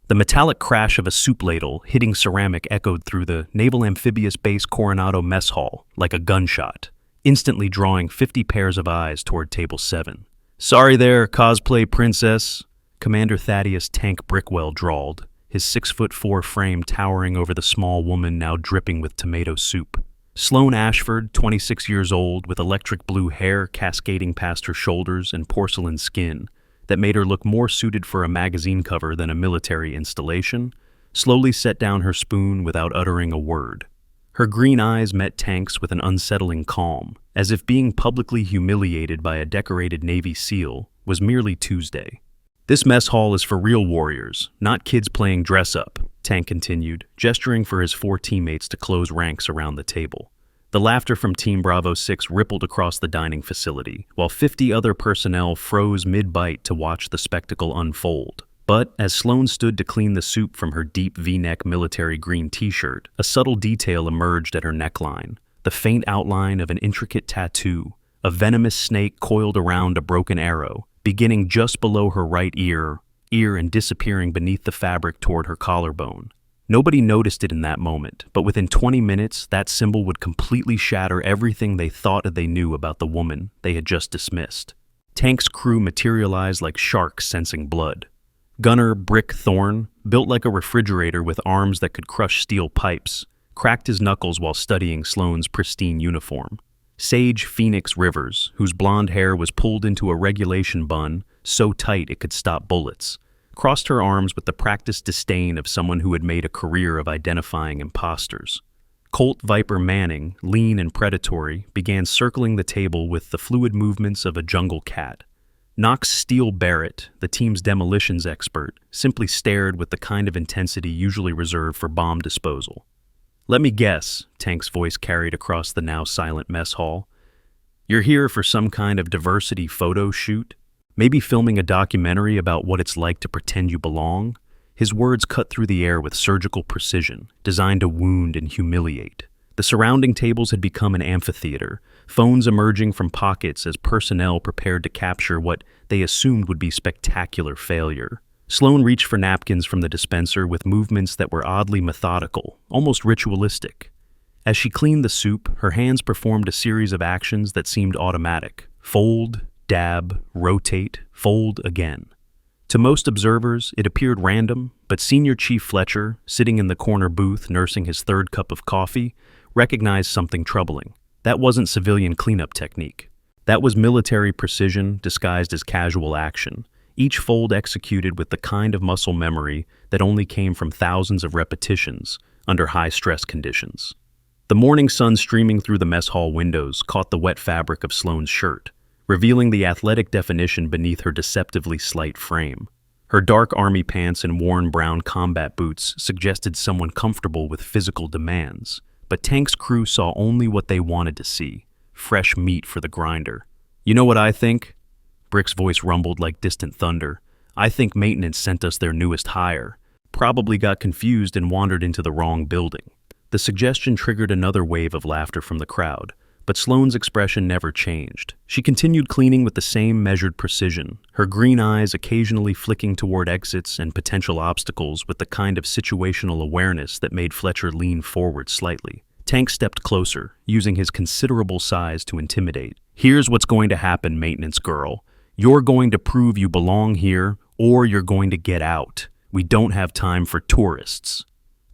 The metallic crash of a soup ladle hitting ceramic echoed through the Naval Amphibious Base Coronado mess hall like a gunshot, instantly drawing 50 pairs of eyes toward Table 7. "Sorry there, cosplay princess," Commander Thaddeus Tank Brickwell drawled, his 6'4" frame towering over the small woman now dripping with tomato soup. Sloane Ashford, 26 years old, with electric blue hair cascading past her shoulders and porcelain skin that made her look more suited for a magazine cover than a military installation, slowly set down her spoon without uttering a word. Her green eyes met Tank's with an unsettling calm, as if being publicly humiliated by a decorated Navy SEAL was merely Tuesday. "This mess hall is for real warriors, not kids playing dress-up," Tank continued, gesturing for his 4 teammates to close ranks around the table. The laughter from Team Bravo 6 rippled across the dining facility, while 50 other personnel froze mid-bite to watch the spectacle unfold. But as Sloane stood to clean the soup from her deep V-neck military green t-shirt, a subtle detail emerged at her neckline, the faint outline of an intricate tattoo, a venomous snake coiled around a broken arrow, beginning just below her right ear and disappearing beneath the fabric toward her collarbone. Nobody noticed it in that moment, but within 20 minutes, that symbol would completely shatter everything they thought they knew about the woman they had just dismissed. Tank's crew materialized like sharks sensing blood. Gunner Brick Thorne, built like a refrigerator with arms that could crush steel pipes, cracked his knuckles while studying Sloane's pristine uniform. Sage Phoenix Rivers, whose blonde hair was pulled into a regulation bun so tight it could stop bullets, crossed her arms with the practiced disdain of someone who had made a career of identifying imposters. Colt Viper Manning, lean and predatory, began circling the table with the fluid movements of a jungle cat. Knox Steele Barrett, the team's demolitions expert, simply stared with the kind of intensity usually reserved for bomb disposal. "Let me guess," Tank's voice carried across the now silent mess hall. "You're here for some kind of diversity photo shoot? Maybe filming a documentary about what it's like to pretend you belong?" His words cut through the air with surgical precision, designed to wound and humiliate. The surrounding tables had become an amphitheater, phones emerging from pockets as personnel prepared to capture what they assumed would be spectacular failure. Sloane reached for napkins from the dispenser with movements that were oddly methodical, almost ritualistic. As she cleaned the soup, her hands performed a series of actions that seemed automatic. Fold, dab, rotate, fold again. To most observers, it appeared random, but Senior Chief Fletcher, sitting in the corner booth nursing his 3rd cup of coffee, recognized something troubling. That wasn't civilian cleanup technique. That was military precision disguised as casual action, each fold executed with the kind of muscle memory that only came from thousands of repetitions under high-stress conditions. The morning sun streaming through the mess hall windows caught the wet fabric of Sloane's shirt, revealing the athletic definition beneath her deceptively slight frame. Her dark army pants and worn brown combat boots suggested someone comfortable with physical demands, but Tank's crew saw only what they wanted to see, fresh meat for the grinder. "You know what I think?" Brick's voice rumbled like distant thunder. "I think maintenance sent us their newest hire. Probably got confused and wandered into the wrong building." The suggestion triggered another wave of laughter from the crowd, but Sloane's expression never changed. She continued cleaning with the same measured precision, her green eyes occasionally flicking toward exits and potential obstacles with the kind of situational awareness that made Fletcher lean forward slightly. Tank stepped closer, using his considerable size to intimidate. "Here's what's going to happen, maintenance girl. You're going to prove you belong here, or you're going to get out. We don't have time for tourists."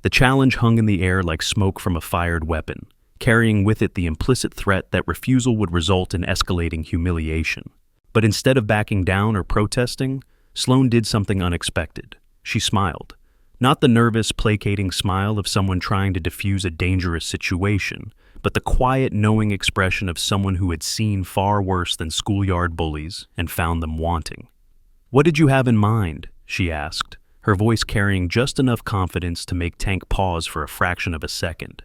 The challenge hung in the air like smoke from a fired weapon, carrying with it the implicit threat that refusal would result in escalating humiliation. But instead of backing down or protesting, Sloane did something unexpected. She smiled. Not the nervous, placating smile of someone trying to defuse a dangerous situation, but the quiet, knowing expression of someone who had seen far worse than schoolyard bullies and found them wanting. "What did you have in mind?" she asked, her voice carrying just enough confidence to make Tank pause for a fraction of a second.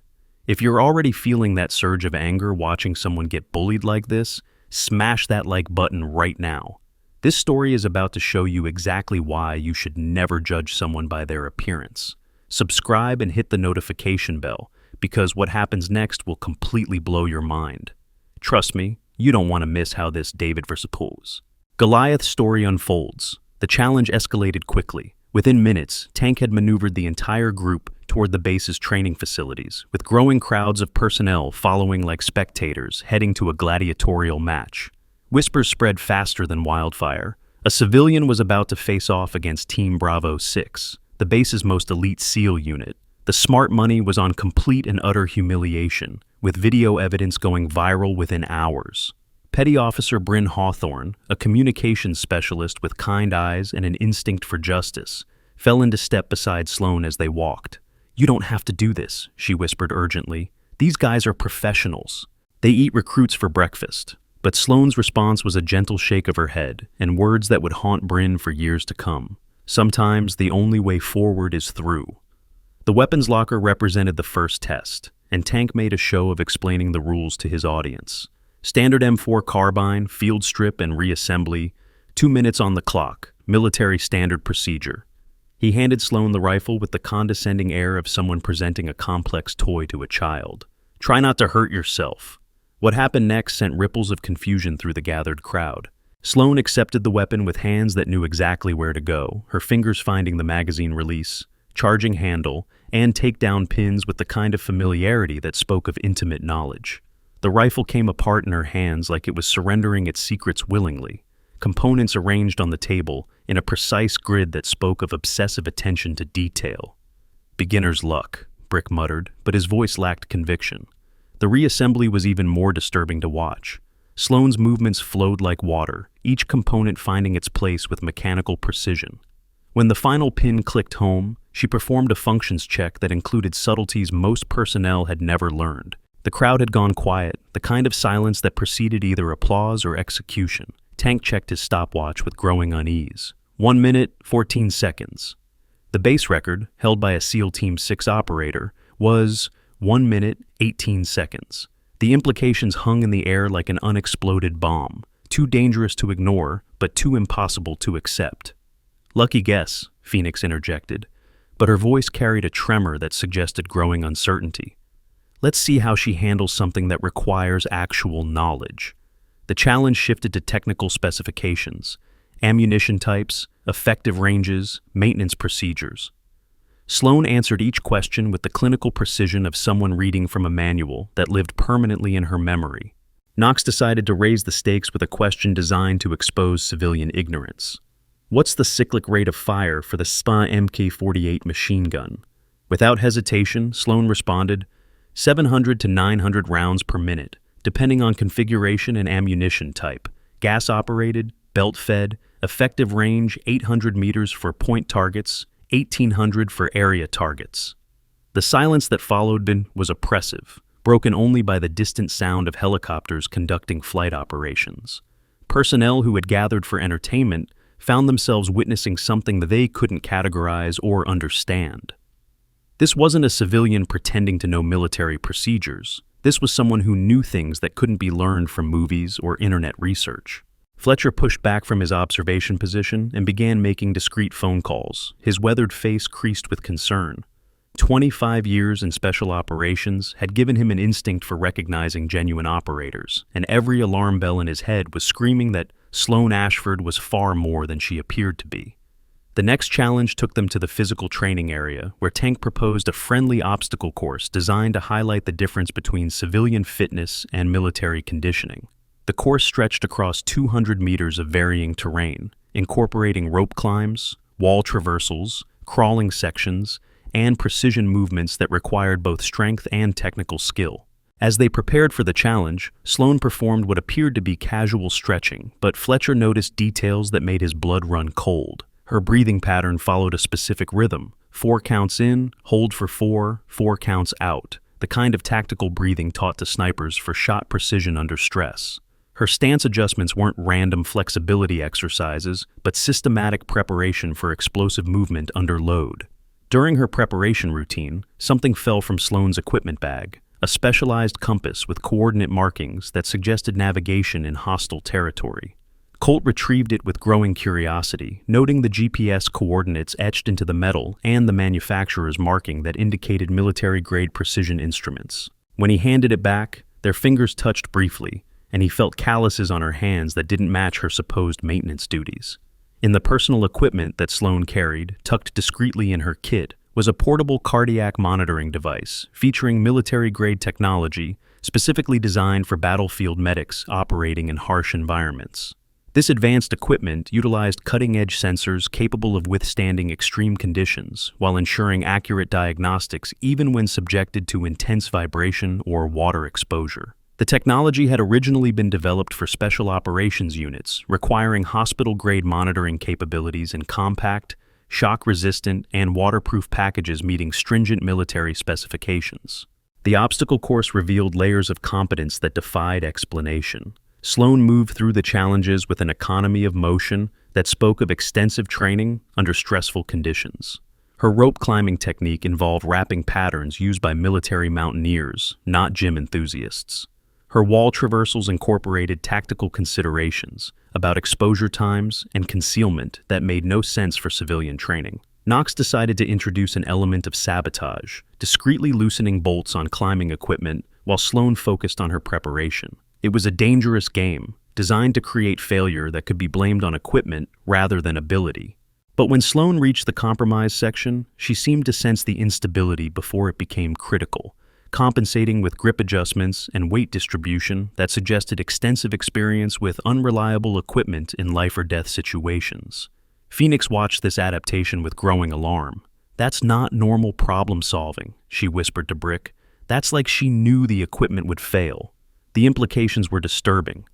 If you're already feeling that surge of anger watching someone get bullied like this, smash that like button right now. This story is about to show you exactly why you should never judge someone by their appearance. Subscribe and hit the notification bell, because what happens next will completely blow your mind. Trust me, you don't want to miss how this David vs. Goliath story unfolds. The challenge escalated quickly, Within minutes, Tank had maneuvered the entire group toward the base's training facilities, with growing crowds of personnel following like spectators heading to a gladiatorial match. Whispers spread faster than wildfire. A civilian was about to face off against Team Bravo 6, the base's most elite SEAL unit. The smart money was on complete and utter humiliation, with video evidence going viral within hours. Petty Officer Bryn Hawthorne, a communications specialist with kind eyes and an instinct for justice, fell into step beside Sloan as they walked. "You don't have to do this," she whispered urgently. "These guys are professionals. They eat recruits for breakfast." But Sloan's response was a gentle shake of her head and words that would haunt Bryn for years to come. "Sometimes the only way forward is through." The weapons locker represented the first test, and Tank made a show of explaining the rules to his audience. Standard M4 carbine, field strip, and reassembly, 2 minutes on the clock, military standard procedure. He handed Sloan the rifle with the condescending air of someone presenting a complex toy to a child. "Try not to hurt yourself." What happened next sent ripples of confusion through the gathered crowd. Sloan accepted the weapon with hands that knew exactly where to go, her fingers finding the magazine release, charging handle, and takedown pins with the kind of familiarity that spoke of intimate knowledge. The rifle came apart in her hands like it was surrendering its secrets willingly, components arranged on the table in a precise grid that spoke of obsessive attention to detail. "Beginner's luck," Brick muttered, but his voice lacked conviction. The reassembly was even more disturbing to watch. Sloan's movements flowed like water, each component finding its place with mechanical precision. When the final pin clicked home, she performed a functions check that included subtleties most personnel had never learned. The crowd had gone quiet, the kind of silence that preceded either applause or execution. Tank checked his stopwatch with growing unease. 1 minute, 14 seconds. The base record, held by a SEAL Team 6 operator, was 1 minute, 18 seconds. The implications hung in the air like an unexploded bomb, too dangerous to ignore, but too impossible to accept. "Lucky guess," Phoenix interjected, but her voice carried a tremor that suggested growing uncertainty. "Let's see how she handles something that requires actual knowledge." The challenge shifted to technical specifications, ammunition types, effective ranges, maintenance procedures. Sloan answered each question with the clinical precision of someone reading from a manual that lived permanently in her memory. Knox decided to raise the stakes with a question designed to expose civilian ignorance. "What's the cyclic rate of fire for the SPA MK48 machine gun?" Without hesitation, Sloan responded, 700 to 900 rounds per minute, depending on configuration and ammunition type. Gas-operated, belt-fed, effective range 800 meters for point targets, 1,800 for area targets. The silence that followed was oppressive, broken only by the distant sound of helicopters conducting flight operations. Personnel who had gathered for entertainment found themselves witnessing something that they couldn't categorize or understand. This wasn't a civilian pretending to know military procedures. This was someone who knew things that couldn't be learned from movies or internet research. Fletcher pushed back from his observation position and began making discreet phone calls, his weathered face creased with concern. 25 years in special operations had given him an instinct for recognizing genuine operators, and every alarm bell in his head was screaming that Sloan Ashford was far more than she appeared to be. The next challenge took them to the physical training area, where Tank proposed a friendly obstacle course designed to highlight the difference between civilian fitness and military conditioning. The course stretched across 200 meters of varying terrain, incorporating rope climbs, wall traversals, crawling sections, and precision movements that required both strength and technical skill. As they prepared for the challenge, Sloan performed what appeared to be casual stretching, but Fletcher noticed details that made his blood run cold. Her breathing pattern followed a specific rhythm: 4 counts in, hold for 4, 4 counts out, the kind of tactical breathing taught to snipers for shot precision under stress. Her stance adjustments weren't random flexibility exercises, but systematic preparation for explosive movement under load. During her preparation routine, something fell from Sloan's equipment bag, a specialized compass with coordinate markings that suggested navigation in hostile territory. Colt retrieved it with growing curiosity, noting the GPS coordinates etched into the metal and the manufacturer's marking that indicated military-grade precision instruments. When he handed it back, their fingers touched briefly, and he felt calluses on her hands that didn't match her supposed maintenance duties. In the personal equipment that Sloan carried, tucked discreetly in her kit, was a portable cardiac monitoring device featuring military-grade technology specifically designed for battlefield medics operating in harsh environments. This advanced equipment utilized cutting-edge sensors capable of withstanding extreme conditions while ensuring accurate diagnostics even when subjected to intense vibration or water exposure. The technology had originally been developed for special operations units, requiring hospital-grade monitoring capabilities in compact, shock-resistant, and waterproof packages meeting stringent military specifications. The obstacle course revealed layers of competence that defied explanation. Sloan moved through the challenges with an economy of motion that spoke of extensive training under stressful conditions. Her rope climbing technique involved wrapping patterns used by military mountaineers, not gym enthusiasts. Her wall traversals incorporated tactical considerations about exposure times and concealment that made no sense for civilian training. Knox decided to introduce an element of sabotage, discreetly loosening bolts on climbing equipment while Sloan focused on her preparation. It was a dangerous game, designed to create failure that could be blamed on equipment rather than ability. But when Sloan reached the compromise section, she seemed to sense the instability before it became critical, compensating with grip adjustments and weight distribution that suggested extensive experience with unreliable equipment in life-or-death situations. Phoenix watched this adaptation with growing alarm. "That's not normal problem-solving," she whispered to Brick. "That's like she knew the equipment would fail." The implications were disturbing.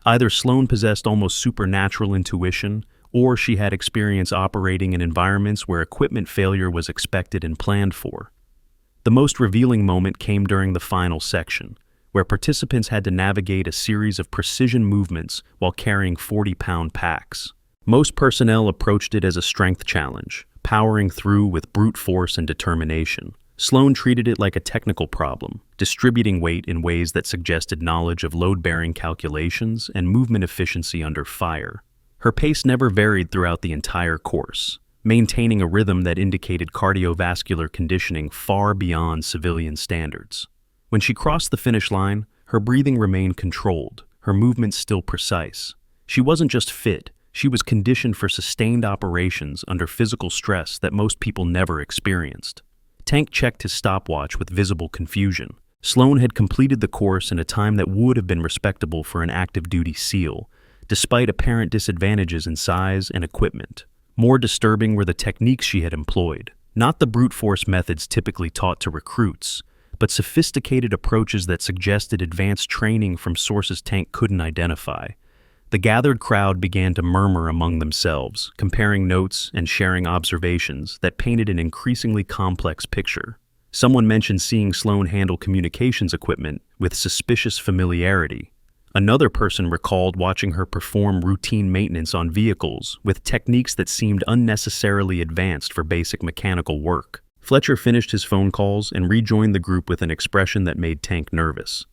Either Sloan possessed almost supernatural intuition, or she had experience operating in environments where equipment failure was expected and planned for. The most revealing moment came during the final section, where participants had to navigate a series of precision movements while carrying 40-pound packs. Most personnel approached it as a strength challenge, powering through with brute force and determination. Sloan treated it like a technical problem, distributing weight in ways that suggested knowledge of load-bearing calculations and movement efficiency under fire. Her pace never varied throughout the entire course, maintaining a rhythm that indicated cardiovascular conditioning far beyond civilian standards. When she crossed the finish line, her breathing remained controlled, her movements still precise. She wasn't just fit, she was conditioned for sustained operations under physical stress that most people never experienced. Tank checked his stopwatch with visible confusion. Sloan had completed the course in a time that would have been respectable for an active-duty SEAL, despite apparent disadvantages in size and equipment. More disturbing were the techniques she had employed, not the brute force methods typically taught to recruits, but sophisticated approaches that suggested advanced training from sources Tank couldn't identify. The gathered crowd began to murmur among themselves, comparing notes and sharing observations that painted an increasingly complex picture. Someone mentioned seeing Sloan handle communications equipment with suspicious familiarity. Another person recalled watching her perform routine maintenance on vehicles with techniques that seemed unnecessarily advanced for basic mechanical work. Fletcher finished his phone calls and rejoined the group with an expression that made Tank nervous.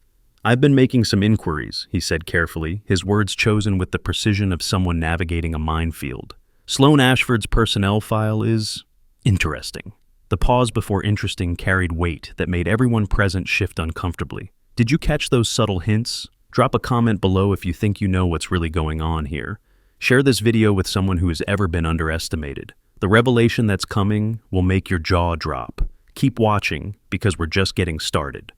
"I've been making some inquiries," he said carefully, his words chosen with the precision of someone navigating a minefield. "Sloan Ashford's personnel file is interesting." The pause before interesting carried weight that made everyone present shift uncomfortably. "Did you catch those subtle hints? Drop a comment below if you think you know what's really going on here. Share this video with someone who has ever been underestimated. The revelation that's coming will make your jaw drop. Keep watching, because we're just getting started."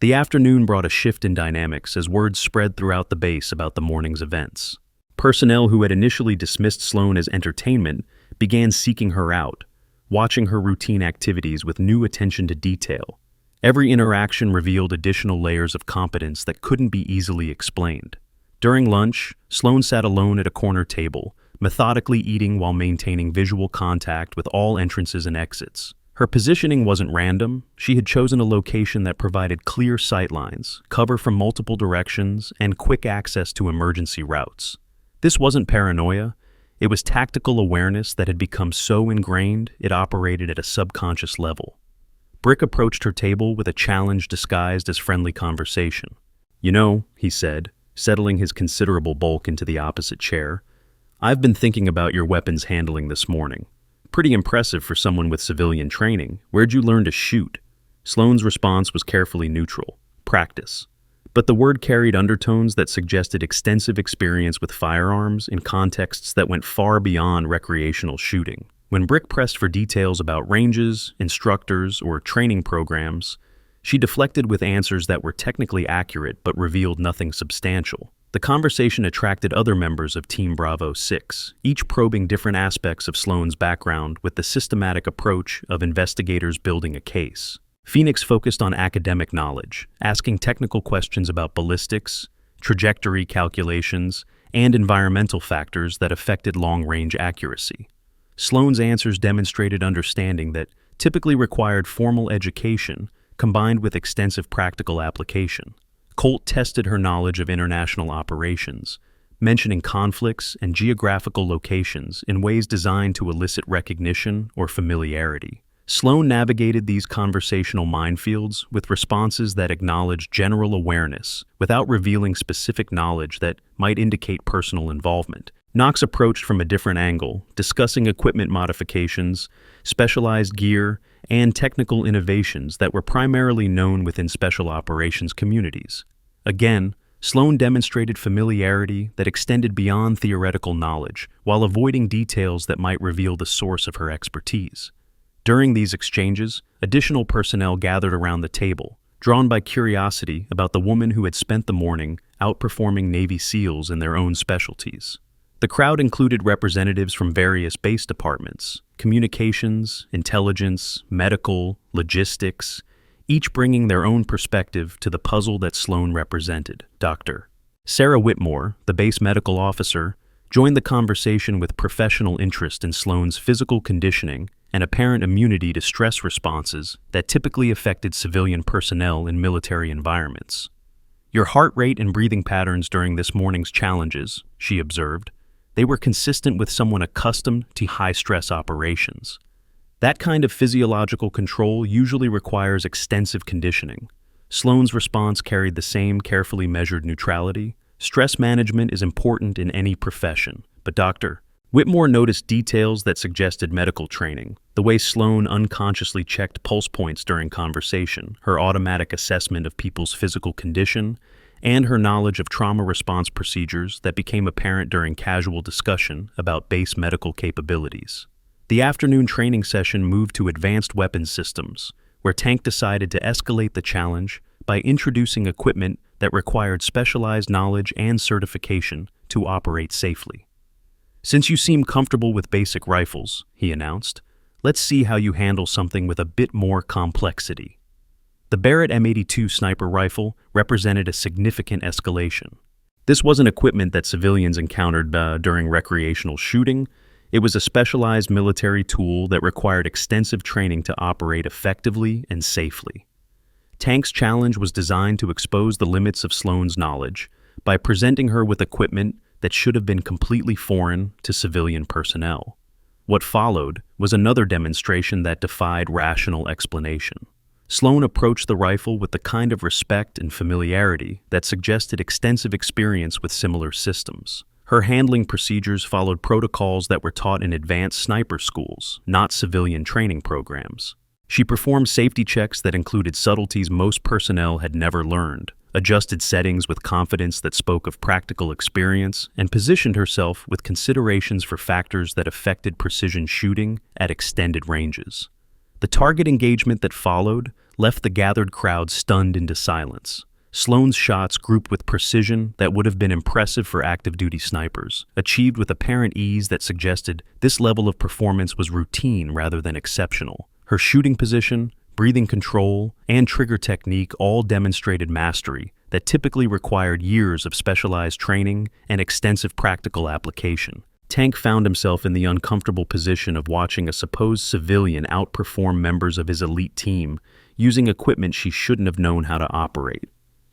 The afternoon brought a shift in dynamics as words spread throughout the base about the morning's events. Personnel who had initially dismissed Sloan as entertainment began seeking her out, watching her routine activities with new attention to detail. Every interaction revealed additional layers of competence that couldn't be easily explained. During lunch, Sloan sat alone at a corner table, methodically eating while maintaining visual contact with all entrances and exits. Her positioning wasn't random. She had chosen a location that provided clear sightlines, cover from multiple directions, and quick access to emergency routes. This wasn't paranoia. It was tactical awareness that had become so ingrained it operated at a subconscious level. Brick approached her table with a challenge disguised as friendly conversation. "You know," he said, settling his considerable bulk into the opposite chair, "I've been thinking about your weapons handling this morning. Pretty impressive for someone with civilian training. Where'd you learn to shoot?" Sloan's response was carefully neutral. "Practice." but the word carried undertones that suggested extensive experience with firearms in contexts that went far beyond recreational shooting. When Brick pressed for details about ranges, instructors, or training programs, she deflected with answers that were technically accurate but revealed nothing substantial. The conversation attracted other members of Team Bravo 6, each probing different aspects of Sloane's background with the systematic approach of investigators building a case. Phoenix focused on academic knowledge, asking technical questions about ballistics, trajectory calculations, and environmental factors that affected long-range accuracy. Sloane's answers demonstrated understanding that typically required formal education combined with extensive practical application. Colt tested her knowledge of international operations, mentioning conflicts and geographical locations in ways designed to elicit recognition or familiarity. Sloane navigated these conversational minefields with responses that acknowledged general awareness without revealing specific knowledge that might indicate personal involvement. Knox approached from a different angle, discussing equipment modifications, specialized gear, and technical innovations that were primarily known within special operations communities. Again, Sloane demonstrated familiarity that extended beyond theoretical knowledge while avoiding details that might reveal the source of her expertise. During these exchanges, additional personnel gathered around the table, drawn by curiosity about the woman who had spent the morning outperforming Navy SEALs in their own specialties. The crowd included representatives from various base departments, communications, intelligence, medical, logistics, each bringing their own perspective to the puzzle that Sloane represented. Dr. Sarah Whitmore, the base medical officer, joined the conversation with professional interest in Sloane's physical conditioning and apparent immunity to stress responses that typically affected civilian personnel in military environments. "Your heart rate and breathing patterns during this morning's challenges," she observed. "They were consistent with someone accustomed to high-stress operations. That kind of physiological control usually requires extensive conditioning." Sloane's response carried the same carefully measured neutrality. "Stress management is important in any profession, but Dr. Whitmore noticed details that suggested medical training, the way Sloane unconsciously checked pulse points during conversation, her automatic assessment of people's physical condition, and her knowledge of trauma response procedures that became apparent during casual discussion about base medical capabilities. The afternoon training session moved to advanced weapons systems, where Tank decided to escalate the challenge by introducing equipment that required specialized knowledge and certification to operate safely. "Since you seem comfortable with basic rifles," he announced, "let's see how you handle something with a bit more complexity." The Barrett M82 sniper rifle represented a significant escalation. This wasn't equipment that civilians encountered during recreational shooting. It was a specialized military tool that required extensive training to operate effectively and safely. Tank's challenge was designed to expose the limits of Sloane's knowledge by presenting her with equipment that should have been completely foreign to civilian personnel. What followed was another demonstration that defied rational explanation. Sloane approached the rifle with the kind of respect and familiarity that suggested extensive experience with similar systems. Her handling procedures followed protocols that were taught in advanced sniper schools, not civilian training programs. She performed safety checks that included subtleties most personnel had never learned, adjusted settings with confidence that spoke of practical experience, and positioned herself with considerations for factors that affected precision shooting at extended ranges. The target engagement that followed left the gathered crowd stunned into silence. Sloane's shots grouped with precision that would have been impressive for active-duty snipers, achieved with apparent ease that suggested this level of performance was routine rather than exceptional. Her shooting position, breathing control, and trigger technique all demonstrated mastery that typically required years of specialized training and extensive practical application. Tank found himself in the uncomfortable position of watching a supposed civilian outperform members of his elite team using equipment she shouldn't have known how to operate.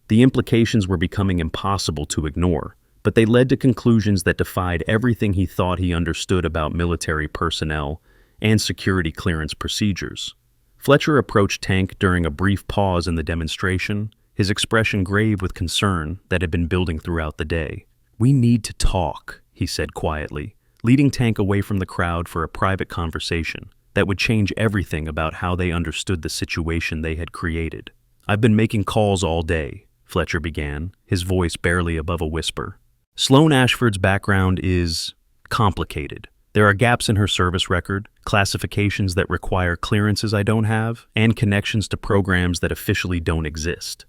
The implications were becoming impossible to ignore, but they led to conclusions that defied everything he thought he understood about military personnel and security clearance procedures. Fletcher approached Tank during a brief pause in the demonstration, his expression grave with concern that had been building throughout the day. "We need to talk," he said quietly, leading Tank away from the crowd for a private conversation that would change everything about how they understood the situation they had created. "I've been making calls all day. Fletcher began, his voice barely above a whisper. Sloan Ashford's background is complicated. There are gaps in her service record, classifications that require clearances I don't have, and connections to programs that officially don't exist.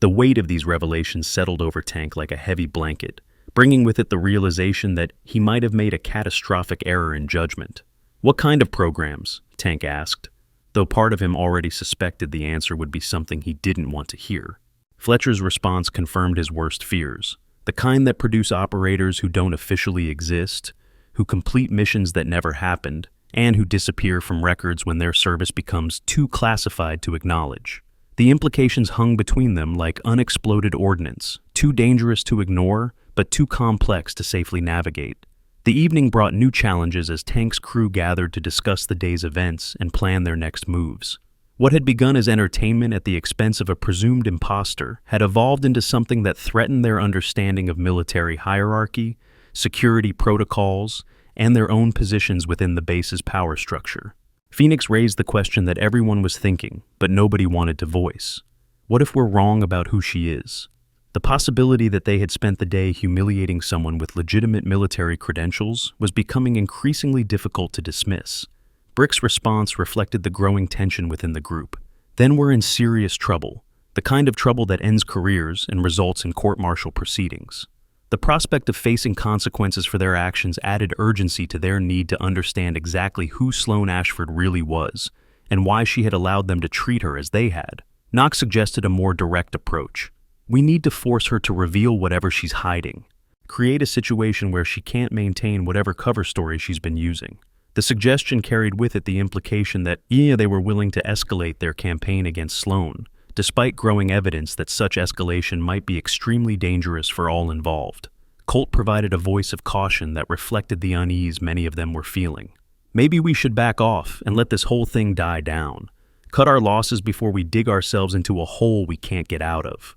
The weight of these revelations settled over Tank like a heavy blanket, bringing with it the realization that he might have made a catastrophic error in judgment. What kind of programs? Tank asked, though part of him already suspected the answer would be something he didn't want to hear. Fletcher's response confirmed his worst fears. The kind that produce operators who don't officially exist, who complete missions that never happened, and who disappear from records when their service becomes too classified to acknowledge. The implications hung between them like unexploded ordnance, too dangerous to ignore, but too complex to safely navigate. The evening brought new challenges as Tank's crew gathered to discuss the day's events and plan their next moves. What had begun as entertainment at the expense of a presumed imposter had evolved into something that threatened their understanding of military hierarchy, security protocols, and their own positions within the base's power structure. Phoenix raised the question that everyone was thinking, but nobody wanted to voice. What if we're wrong about who she is? The possibility that they had spent the day humiliating someone with legitimate military credentials was becoming increasingly difficult to dismiss. Brick's response reflected the growing tension within the group. Then we're in serious trouble, the kind of trouble that ends careers and results in court-martial proceedings. The prospect of facing consequences for their actions added urgency to their need to understand exactly who Sloan Ashford really was and why she had allowed them to treat her as they had. Knox suggested a more direct approach. We need to force her to reveal whatever she's hiding. Create a situation where she can't maintain whatever cover story she's been using. The suggestion carried with it the implication that, they were willing to escalate their campaign against Sloan, despite growing evidence that such escalation might be extremely dangerous for all involved. Colt provided a voice of caution that reflected the unease many of them were feeling. Maybe we should back off and let this whole thing die down. Cut our losses before we dig ourselves into a hole we can't get out of.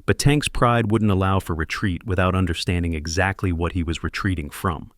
But Tank's pride wouldn't allow for retreat without understanding exactly what he was retreating from.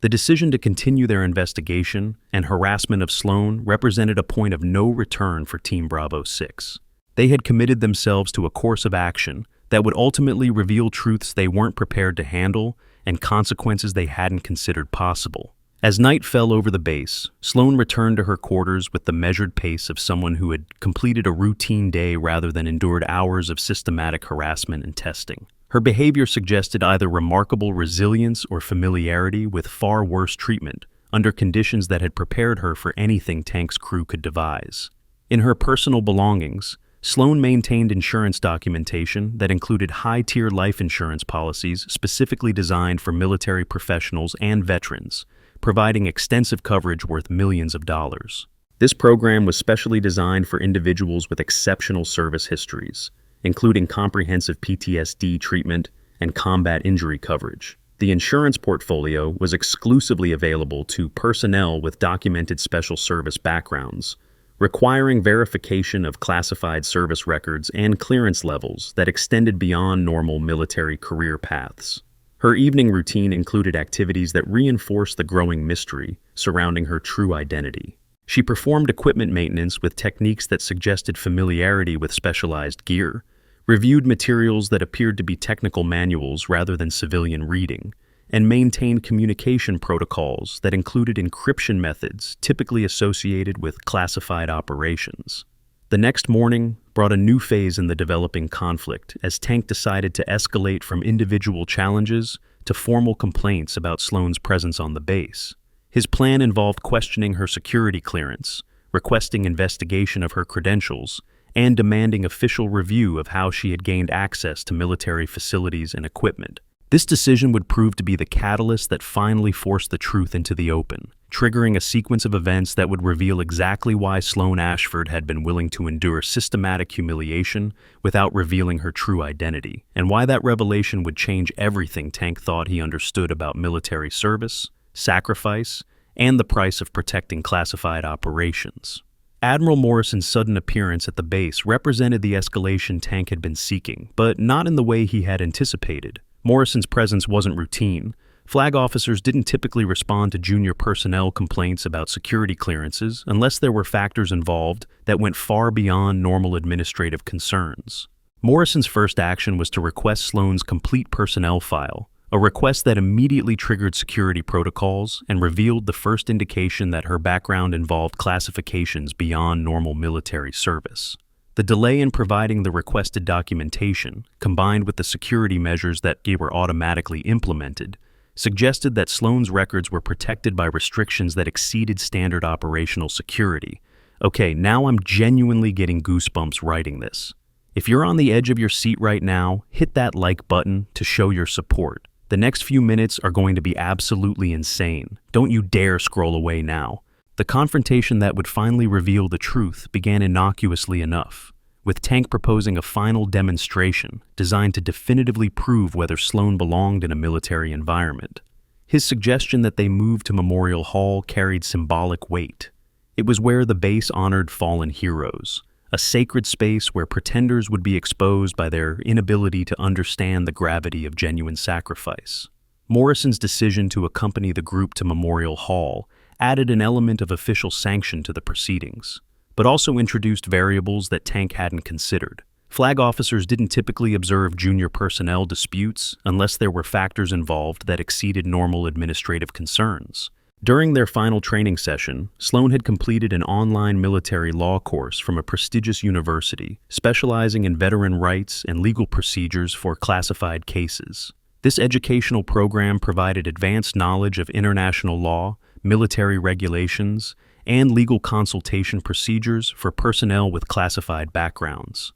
The decision to continue their investigation and harassment of Sloan represented a point of no return for Team Bravo 6. They had committed themselves to a course of action that would ultimately reveal truths they weren't prepared to handle and consequences they hadn't considered possible. As night fell over the base, Sloan returned to her quarters with the measured pace of someone who had completed a routine day rather than endured hours of systematic harassment and testing. Her behavior suggested either remarkable resilience or familiarity with far worse treatment, under conditions that had prepared her for anything Tank's crew could devise. In her personal belongings, Sloan maintained insurance documentation that included high-tier life insurance policies specifically designed for military professionals and veterans, providing extensive coverage worth millions of dollars. This program was specially designed for individuals with exceptional service histories, including comprehensive PTSD treatment and combat injury coverage. The insurance portfolio was exclusively available to personnel with documented special service backgrounds, requiring verification of classified service records and clearance levels that extended beyond normal military career paths. Her evening routine included activities that reinforced the growing mystery surrounding her true identity. She performed equipment maintenance with techniques that suggested familiarity with specialized gear, reviewed materials that appeared to be technical manuals rather than civilian reading, and maintained communication protocols that included encryption methods typically associated with classified operations. The next morning brought a new phase in the developing conflict as Tank decided to escalate from individual challenges to formal complaints about Sloan's presence on the base. His plan involved questioning her security clearance, requesting investigation of her credentials, and demanding official review of how she had gained access to military facilities and equipment. This decision would prove to be the catalyst that finally forced the truth into the open, triggering a sequence of events that would reveal exactly why Sloan Ashford had been willing to endure systematic humiliation without revealing her true identity, and why that revelation would change everything Tank thought he understood about military service, sacrifice, and the price of protecting classified operations. Admiral Morrison's sudden appearance at the base represented the escalation Tank had been seeking, but not in the way he had anticipated. Morrison's presence wasn't routine. Flag officers didn't typically respond to junior personnel complaints about security clearances unless there were factors involved that went far beyond normal administrative concerns. Morrison's first action was to request Sloan's complete personnel file, a request that immediately triggered security protocols and revealed the first indication that her background involved classifications beyond normal military service. The delay in providing the requested documentation, combined with the security measures that were automatically implemented, suggested that Sloan's records were protected by restrictions that exceeded standard operational security. Okay, now I'm genuinely getting goosebumps writing this. If you're on the edge of your seat right now, hit that like button to show your support. The next few minutes are going to be absolutely insane. Don't you dare scroll away now. The confrontation that would finally reveal the truth began innocuously enough, with Tank proposing a final demonstration designed to definitively prove whether Sloan belonged in a military environment. His suggestion that they move to Memorial Hall carried symbolic weight. It was where the base honored fallen heroes, a sacred space where pretenders would be exposed by their inability to understand the gravity of genuine sacrifice. Morrison's decision to accompany the group to Memorial Hall added an element of official sanction to the proceedings, but also introduced variables that Tank hadn't considered. Flag officers didn't typically observe junior personnel disputes unless there were factors involved that exceeded normal administrative concerns. During their final training session, Sloan had completed an online military law course from a prestigious university, specializing in veteran rights and legal procedures for classified cases. This educational program provided advanced knowledge of international law, military regulations, and legal consultation procedures for personnel with classified backgrounds.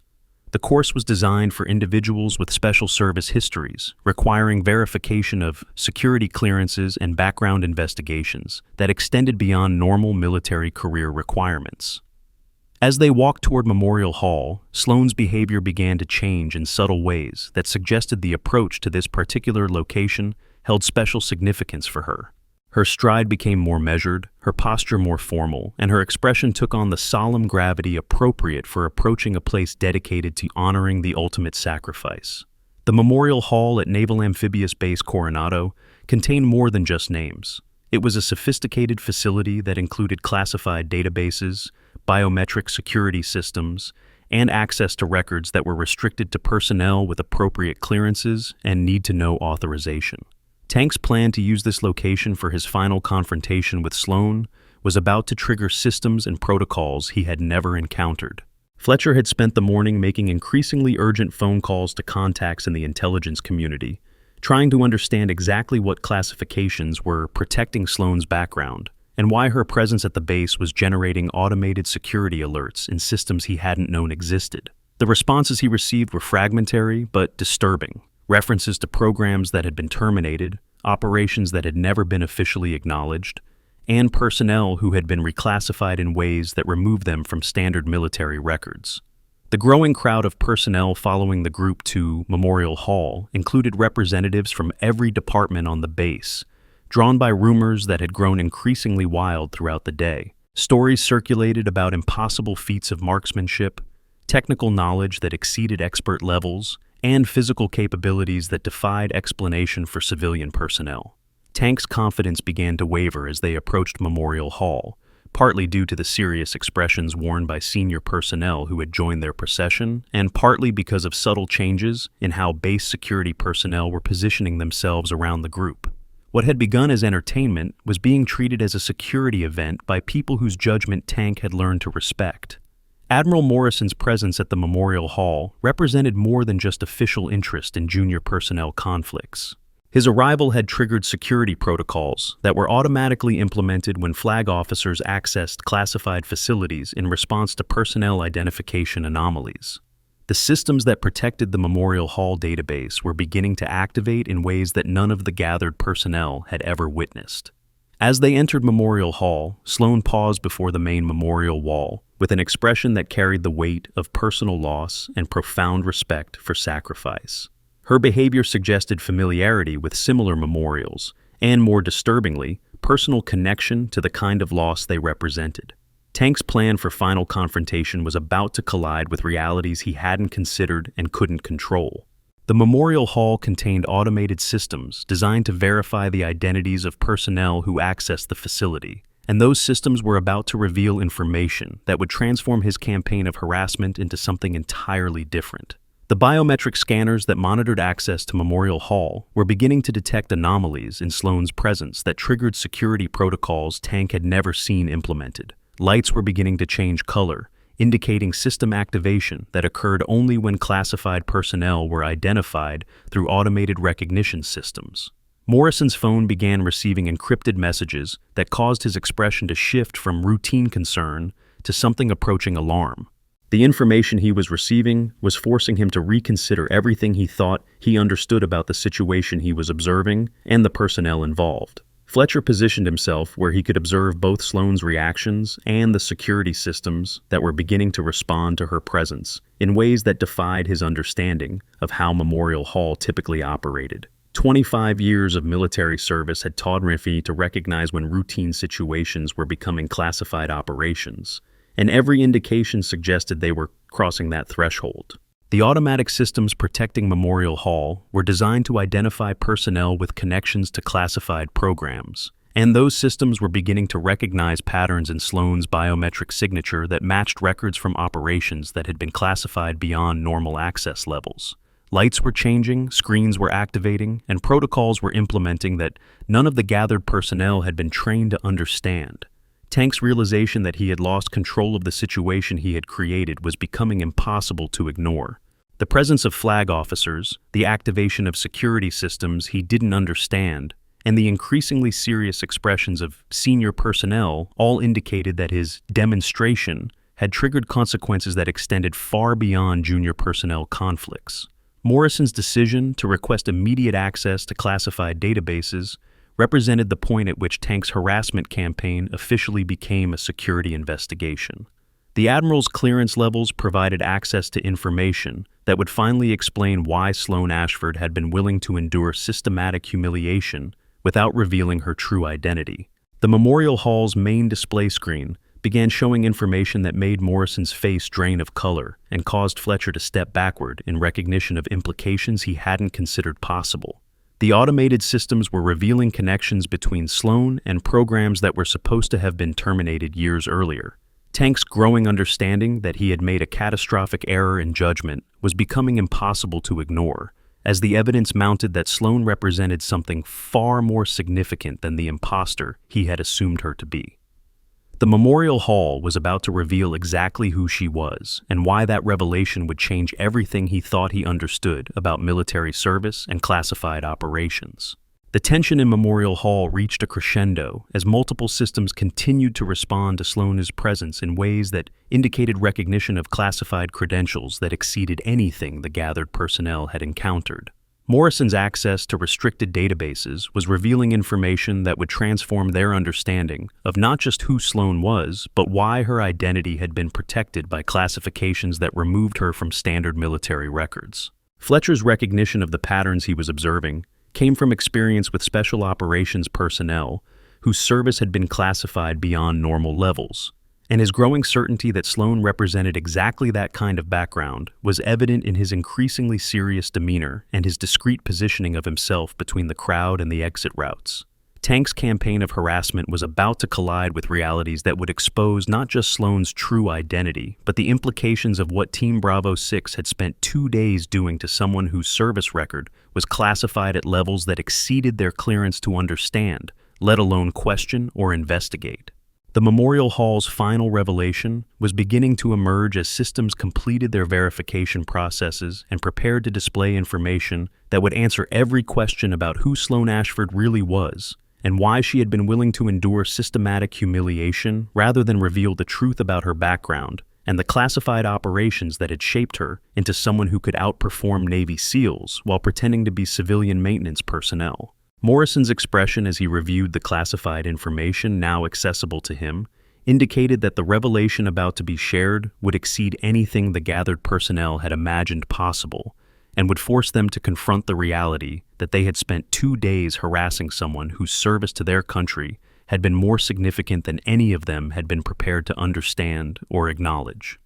The course was designed for individuals with special service histories, requiring verification of security clearances and background investigations that extended beyond normal military career requirements. As they walked toward Memorial Hall, Sloan's behavior began to change in subtle ways that suggested the approach to this particular location held special significance for her. Her stride became more measured, her posture more formal, and her expression took on the solemn gravity appropriate for approaching a place dedicated to honoring the ultimate sacrifice. The Memorial Hall at Naval Amphibious Base Coronado contained more than just names. It was a sophisticated facility that included classified databases, biometric security systems, and access to records that were restricted to personnel with appropriate clearances and need-to-know authorization. Tank's plan to use this location for his final confrontation with Sloan was about to trigger systems and protocols he had never encountered. Fletcher had spent the morning making increasingly urgent phone calls to contacts in the intelligence community, trying to understand exactly what classifications were protecting Sloan's background and why her presence at the base was generating automated security alerts in systems he hadn't known existed. The responses he received were fragmentary but disturbing. References to programs that had been terminated, operations that had never been officially acknowledged, and personnel who had been reclassified in ways that removed them from standard military records. The growing crowd of personnel following the group to Memorial Hall included representatives from every department on the base, drawn by rumors that had grown increasingly wild throughout the day. Stories circulated about impossible feats of marksmanship, technical knowledge that exceeded expert levels, and physical capabilities that defied explanation for civilian personnel. Tank's confidence began to waver as they approached Memorial Hall, partly due to the serious expressions worn by senior personnel who had joined their procession, and partly because of subtle changes in how base security personnel were positioning themselves around the group. What had begun as entertainment was being treated as a security event by people whose judgment Tank had learned to respect. Admiral Morrison's presence at the Memorial Hall represented more than just official interest in junior personnel conflicts. His arrival had triggered security protocols that were automatically implemented when flag officers accessed classified facilities in response to personnel identification anomalies. The systems that protected the Memorial Hall database were beginning to activate in ways that none of the gathered personnel had ever witnessed. As they entered Memorial Hall, Sloan paused before the main memorial wall with an expression that carried the weight of personal loss and profound respect for sacrifice. Her behavior suggested familiarity with similar memorials and, more disturbingly, personal connection to the kind of loss they represented. Tank's plan for final confrontation was about to collide with realities he hadn't considered and couldn't control. The Memorial Hall contained automated systems designed to verify the identities of personnel who accessed the facility, and those systems were about to reveal information that would transform his campaign of harassment into something entirely different. The biometric scanners that monitored access to Memorial Hall were beginning to detect anomalies in Sloane's presence that triggered security protocols Tank had never seen implemented. Lights were beginning to change color, indicating system activation that occurred only when classified personnel were identified through automated recognition systems. Morrison's phone began receiving encrypted messages that caused his expression to shift from routine concern to something approaching alarm. The information he was receiving was forcing him to reconsider everything he thought he understood about the situation he was observing and the personnel involved. Fletcher positioned himself where he could observe both Sloane's reactions and the security systems that were beginning to respond to her presence in ways that defied his understanding of how Memorial Hall typically operated. 25 years of military service had taught Riffy to recognize when routine situations were becoming classified operations, and every indication suggested they were crossing that threshold. The automatic systems protecting Memorial Hall were designed to identify personnel with connections to classified programs, and those systems were beginning to recognize patterns in Sloane's biometric signature that matched records from operations that had been classified beyond normal access levels. Lights were changing, screens were activating, and protocols were implementing that none of the gathered personnel had been trained to understand. Tank's realization that he had lost control of the situation he had created was becoming impossible to ignore. The presence of flag officers, the activation of security systems he didn't understand, and the increasingly serious expressions of senior personnel all indicated that his demonstration had triggered consequences that extended far beyond junior personnel conflicts. Morrison's decision to request immediate access to classified databases represented the point at which Tank's harassment campaign officially became a security investigation. The Admiral's clearance levels provided access to information that would finally explain why Sloane Ashford had been willing to endure systematic humiliation without revealing her true identity. The Memorial Hall's main display screen began showing information that made Morrison's face drain of color and caused Fletcher to step backward in recognition of implications he hadn't considered possible. The automated systems were revealing connections between Sloane and programs that were supposed to have been terminated years earlier. Tank's growing understanding that he had made a catastrophic error in judgment was becoming impossible to ignore, as the evidence mounted that Sloane represented something far more significant than the imposter he had assumed her to be. The Memorial Hall was about to reveal exactly who she was and why that revelation would change everything he thought he understood about military service and classified operations. The tension in Memorial Hall reached a crescendo as multiple systems continued to respond to Sloane's presence in ways that indicated recognition of classified credentials that exceeded anything the gathered personnel had encountered. Morrison's access to restricted databases was revealing information that would transform their understanding of not just who Sloane was, but why her identity had been protected by classifications that removed her from standard military records. Fletcher's recognition of the patterns he was observing came from experience with special operations personnel whose service had been classified beyond normal levels, and his growing certainty that Sloane represented exactly that kind of background was evident in his increasingly serious demeanor and his discreet positioning of himself between the crowd and the exit routes. Tank's campaign of harassment was about to collide with realities that would expose not just Sloane's true identity, but the implications of what Team Bravo 6 had spent 2 days doing to someone whose service record was classified at levels that exceeded their clearance to understand, let alone question or investigate. The Memorial Hall's final revelation was beginning to emerge as systems completed their verification processes and prepared to display information that would answer every question about who Sloane Ashford really was and why she had been willing to endure systematic humiliation rather than reveal the truth about her background and the classified operations that had shaped her into someone who could outperform Navy SEALs while pretending to be civilian maintenance personnel. Morrison's expression as he reviewed the classified information now accessible to him indicated that the revelation about to be shared would exceed anything the gathered personnel had imagined possible and would force them to confront the reality that they had spent 2 days harassing someone whose service to their country had been more significant than any of them had been prepared to understand or acknowledge.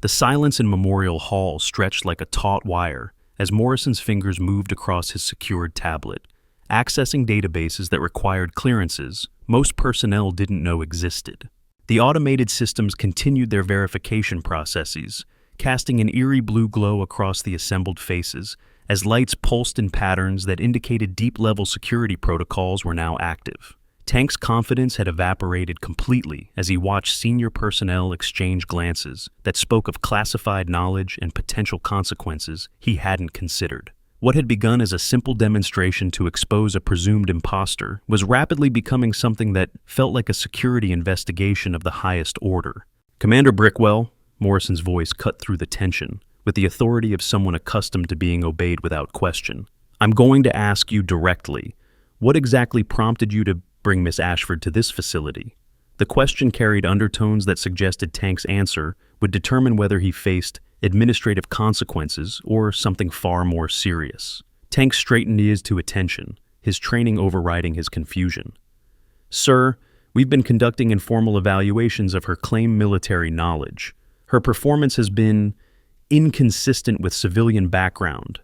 The silence in Memorial Hall stretched like a taut wire as Morrison's fingers moved across his secured tablet, accessing databases that required clearances most personnel didn't know existed. The automated systems continued their verification processes, casting an eerie blue glow across the assembled faces, as lights pulsed in patterns that indicated deep-level security protocols were now active. Tank's confidence had evaporated completely as he watched senior personnel exchange glances that spoke of classified knowledge and potential consequences he hadn't considered. What had begun as a simple demonstration to expose a presumed imposter was rapidly becoming something that felt like a security investigation of the highest order. "Commander Brickwell," Morrison's voice cut through the tension, with the authority of someone accustomed to being obeyed without question. "I'm going to ask you directly, what exactly prompted you to bring Miss Ashford to this facility?" The question carried undertones that suggested Tank's answer would determine whether he faced administrative consequences or something far more serious. Tank straightened his to attention, his training overriding his confusion. "Sir, we've been conducting informal evaluations of her claimed military knowledge. Her performance has been inconsistent with civilian background."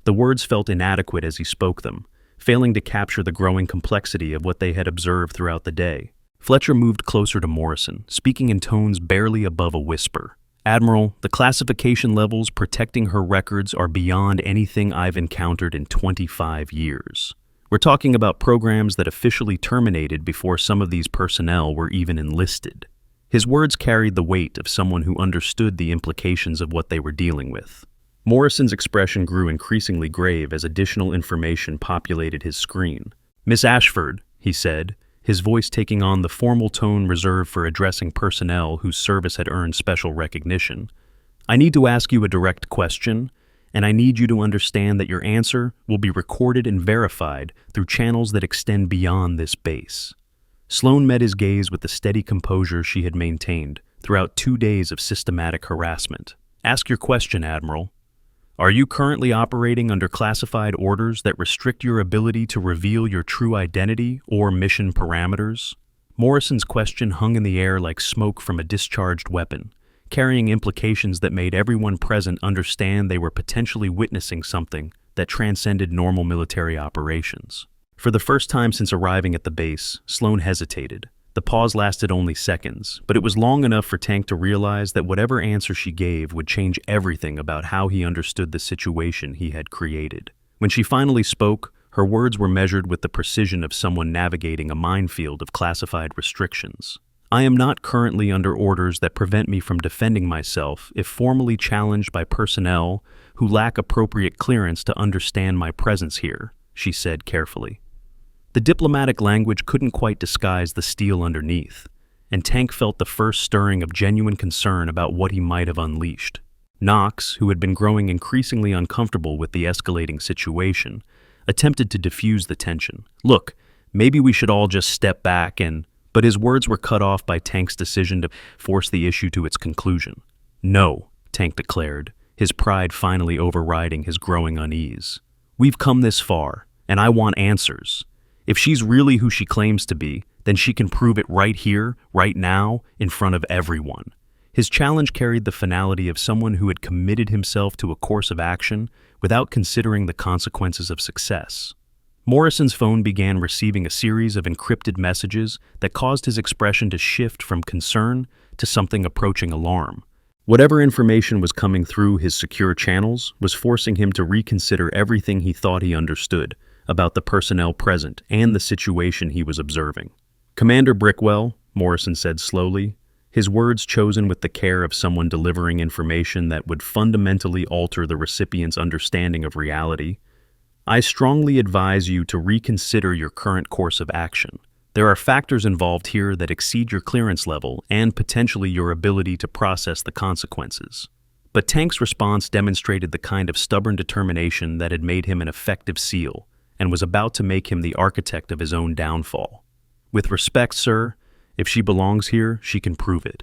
The words felt inadequate as he spoke them, failing to capture the growing complexity of what they had observed throughout the day. Fletcher moved closer to Morrison, speaking in tones barely above a whisper. "Admiral, the classification levels protecting her records are beyond anything I've encountered in 25 years. We're talking about programs that officially terminated before some of these personnel were even enlisted." His words carried the weight of someone who understood the implications of what they were dealing with. Morrison's expression grew increasingly grave as additional information populated his screen. "Miss Ashford," he said, his voice taking on the formal tone reserved for addressing personnel whose service had earned special recognition, "I need to ask you a direct question, and I need you to understand that your answer will be recorded and verified through channels that extend beyond this base." Sloan met his gaze with the steady composure she had maintained throughout 2 days of systematic harassment. "Ask your question, Admiral. Are you currently operating under classified orders that restrict your ability to reveal your true identity or mission parameters?" Morrison's question hung in the air like smoke from a discharged weapon, carrying implications that made everyone present understand they were potentially witnessing something that transcended normal military operations. For the first time since arriving at the base, Sloan hesitated. The pause lasted only seconds, but it was long enough for Tank to realize that whatever answer she gave would change everything about how he understood the situation he had created. When she finally spoke, her words were measured with the precision of someone navigating a minefield of classified restrictions. "I am not currently under orders that prevent me from defending myself if formally challenged by personnel who lack appropriate clearance to understand my presence here," she said carefully. The diplomatic language couldn't quite disguise the steel underneath, and Tank felt the first stirring of genuine concern about what he might have unleashed. Knox, who had been growing increasingly uncomfortable with the escalating situation, attempted to diffuse the tension. "Look, maybe we should all just step back and—" But his words were cut off by Tank's decision to force the issue to its conclusion. "No," Tank declared, his pride finally overriding his growing unease. "We've come this far, and I want answers. If she's really who she claims to be, then she can prove it right here, right now, in front of everyone." His challenge carried the finality of someone who had committed himself to a course of action without considering the consequences of success. Morrison's phone began receiving a series of encrypted messages that caused his expression to shift from concern to something approaching alarm. Whatever information was coming through his secure channels was forcing him to reconsider everything he thought he understood about the personnel present and the situation he was observing. "Commander Brickwell," Morrison said slowly, his words chosen with the care of someone delivering information that would fundamentally alter the recipient's understanding of reality, "I strongly advise you to reconsider your current course of action. There are factors involved here that exceed your clearance level and potentially your ability to process the consequences." But Tank's response demonstrated the kind of stubborn determination that had made him an effective SEAL and was about to make him the architect of his own downfall. "With respect, sir, if she belongs here, she can prove it.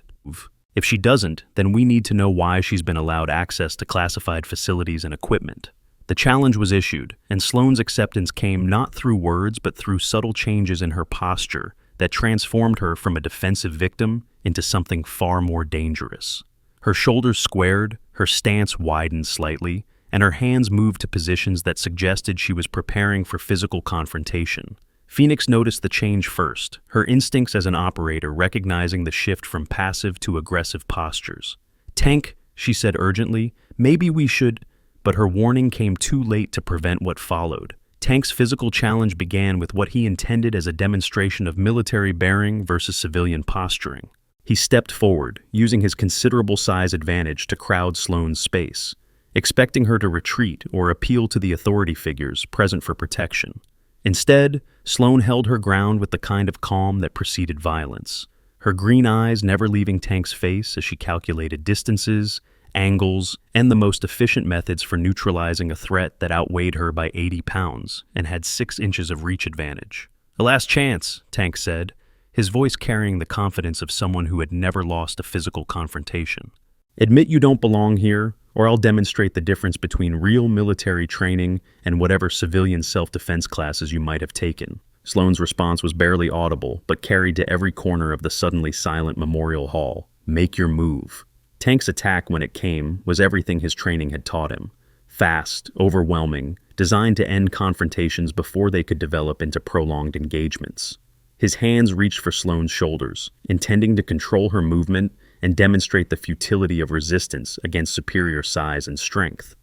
If she doesn't, then we need to know why she's been allowed access to classified facilities and equipment." The challenge was issued, and Sloan's acceptance came not through words but through subtle changes in her posture that transformed her from a defensive victim into something far more dangerous. Her shoulders squared, her stance widened slightly, and her hands moved to positions that suggested she was preparing for physical confrontation. Phoenix noticed the change first, her instincts as an operator recognizing the shift from passive to aggressive postures. Tank she said urgently. "Maybe we should—" But her warning came too late to prevent what followed. Tank's physical challenge began with what he intended as a demonstration of military bearing versus civilian posturing. He stepped forward, using his considerable size advantage to crowd Sloane's space, expecting her to retreat or appeal to the authority figures present for protection. Instead, Sloane held her ground with the kind of calm that preceded violence, her green eyes never leaving Tank's face as she calculated distances, angles, and the most efficient methods for neutralizing a threat that outweighed her by 80 pounds and had 6 inches of reach advantage. "A last chance," Tank said, his voice carrying the confidence of someone who had never lost a physical confrontation. "Admit you don't belong here, or I'll demonstrate the difference between real military training and whatever civilian self-defense classes you might have taken." Sloane's response was barely audible, but carried to every corner of the suddenly silent Memorial Hall. "Make your move." Tank's attack, when it came, was everything his training had taught him. Fast, overwhelming, designed to end confrontations before they could develop into prolonged engagements. His hands reached for Sloane's shoulders, intending to control her movement and demonstrate the futility of resistance against superior size and strength.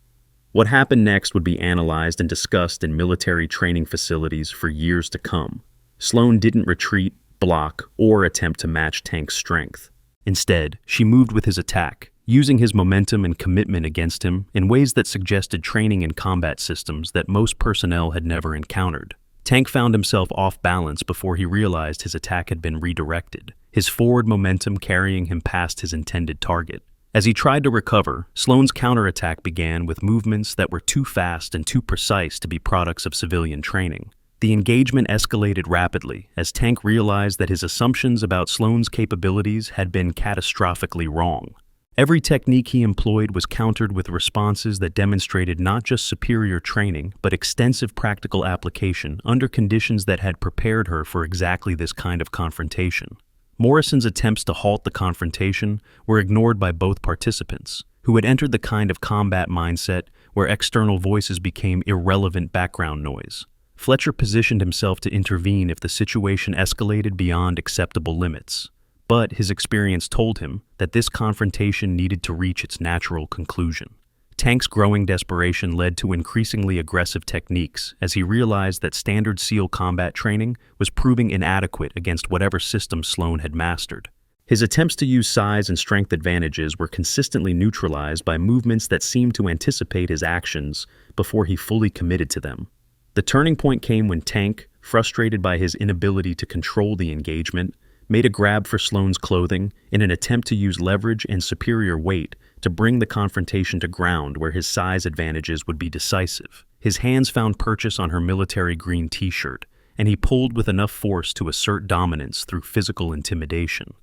What happened next would be analyzed and discussed in military training facilities for years to come. Sloane didn't retreat, block, or attempt to match Tank's strength. Instead, she moved with his attack, using his momentum and commitment against him in ways that suggested training in combat systems that most personnel had never encountered. Tank found himself off balance before he realized his attack had been redirected, his forward momentum carrying him past his intended target. As he tried to recover, Sloane's counterattack began with movements that were too fast and too precise to be products of civilian training. The engagement escalated rapidly as Tank realized that his assumptions about Sloane's capabilities had been catastrophically wrong. Every technique he employed was countered with responses that demonstrated not just superior training, but extensive practical application under conditions that had prepared her for exactly this kind of confrontation. Morrison's attempts to halt the confrontation were ignored by both participants, who had entered the kind of combat mindset where external voices became irrelevant background noise. Fletcher positioned himself to intervene if the situation escalated beyond acceptable limits. But his experience told him that this confrontation needed to reach its natural conclusion. Tank's growing desperation led to increasingly aggressive techniques as he realized that standard SEAL combat training was proving inadequate against whatever system Sloane had mastered. His attempts to use size and strength advantages were consistently neutralized by movements that seemed to anticipate his actions before he fully committed to them. The turning point came when Tank, frustrated by his inability to control the engagement, made a grab for Sloane's clothing in an attempt to use leverage and superior weight to bring the confrontation to ground where his size advantages would be decisive. His hands found purchase on her military green t-shirt, and he pulled with enough force to assert dominance through physical intimidation.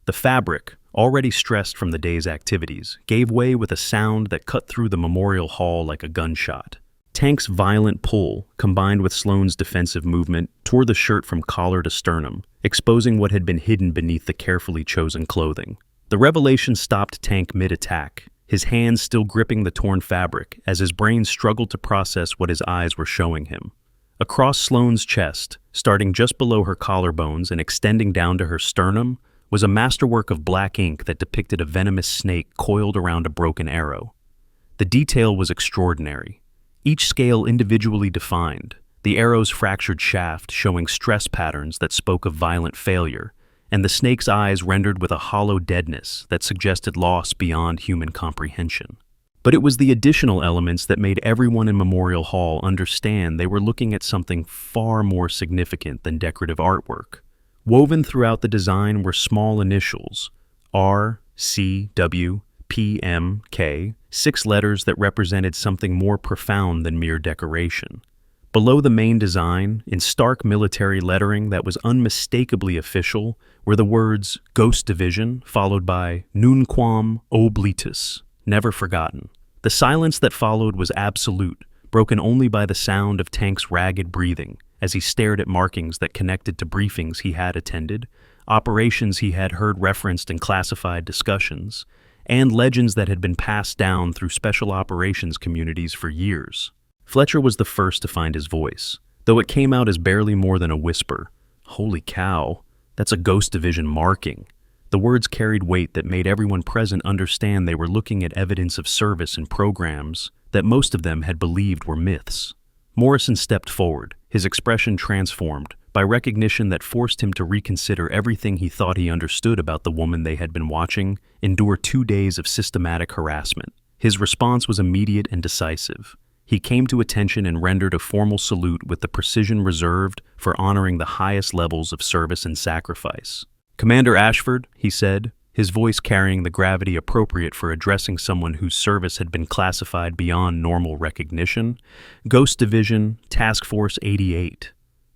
The fabric, already stressed from the day's activities, gave way with a sound that cut through the Memorial Hall like a gunshot. Tank's violent pull, combined with Sloane's defensive movement, tore the shirt from collar to sternum, exposing what had been hidden beneath the carefully chosen clothing. The revelation stopped Tank mid-attack, his hands still gripping the torn fabric as his brain struggled to process what his eyes were showing him. Across Sloane's chest, starting just below her collarbones and extending down to her sternum, was a masterwork of black ink that depicted a venomous snake coiled around a broken arrow. The detail was extraordinary. Each scale individually defined, the arrow's fractured shaft showing stress patterns that spoke of violent failure, and the snake's eyes rendered with a hollow deadness that suggested loss beyond human comprehension. But it was the additional elements that made everyone in Memorial Hall understand they were looking at something far more significant than decorative artwork. Woven throughout the design were small initials, R, C, W, P, M, K, 6 letters that represented something more profound than mere decoration. Below the main design, in stark military lettering that was unmistakably official, were the words Ghost Division, followed by Nunquam Oblitus, never forgotten. The silence that followed was absolute, broken only by the sound of Tank's ragged breathing as he stared at markings that connected to briefings he had attended, operations he had heard referenced in classified discussions, and legends that had been passed down through special operations communities for years. Fletcher was the first to find his voice, though it came out as barely more than a whisper. "Holy cow, that's a Ghost Division marking." The words carried weight that made everyone present understand they were looking at evidence of service in programs that most of them had believed were myths. Morrison stepped forward, his expression transformed by recognition that forced him to reconsider everything he thought he understood about the woman they had been watching endure 2 days of systematic harassment. His response was immediate and decisive. He came to attention and rendered a formal salute with the precision reserved for honoring the highest levels of service and sacrifice. "Commander Ashford," he said, his voice carrying the gravity appropriate for addressing someone whose service had been classified beyond normal recognition, "Ghost Division, Task Force 88.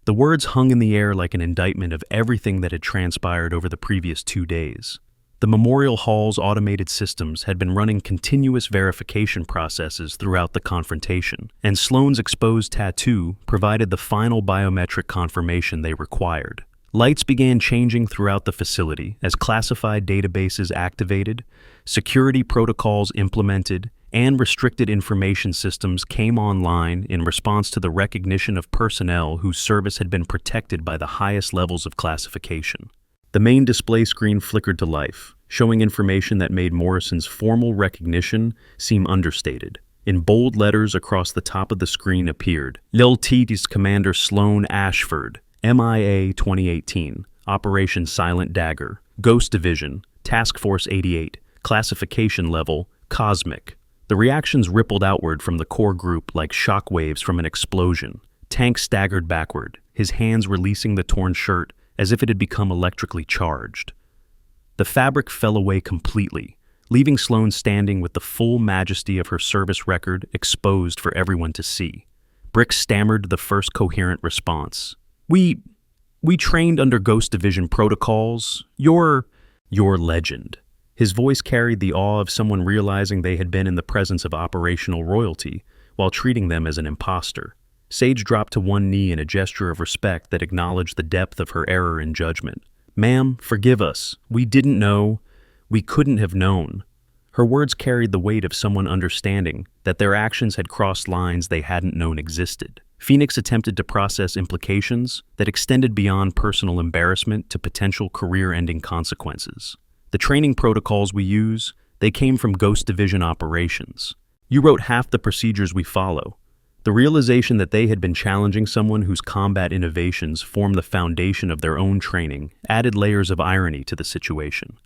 The words hung in the air like an indictment of everything that had transpired over the previous 2 days. The Memorial Hall's automated systems had been running continuous verification processes throughout the confrontation, and Sloane's exposed tattoo provided the final biometric confirmation they required. Lights began changing throughout the facility as classified databases activated, security protocols implemented, and restricted information systems came online in response to the recognition of personnel whose service had been protected by the highest levels of classification. The main display screen flickered to life, showing information that made Morrison's formal recognition seem understated. In bold letters across the top of the screen appeared, "Lieutenant Commander Sloane Ashford, MIA 2018, Operation Silent Dagger, Ghost Division, Task Force 88, Classification Level, Cosmic." The reactions rippled outward from the core group like shockwaves from an explosion. Tank staggered backward, his hands releasing the torn shirt as if it had become electrically charged. The fabric fell away completely, leaving Sloane standing with the full majesty of her service record exposed for everyone to see. Brick stammered the first coherent response. We trained under Ghost Division protocols. You're legend." His voice carried the awe of someone realizing they had been in the presence of operational royalty while treating them as an imposter. Sage dropped to one knee in a gesture of respect that acknowledged the depth of her error in judgment. "Ma'am, forgive us. We didn't know. We couldn't have known." Her words carried the weight of someone understanding that their actions had crossed lines they hadn't known existed. Phoenix attempted to process implications that extended beyond personal embarrassment to potential career-ending consequences. "The training protocols we use, they came from Ghost Division operations. You wrote half the procedures we follow." The realization that they had been challenging someone whose combat innovations formed the foundation of their own training added layers of irony to the situation.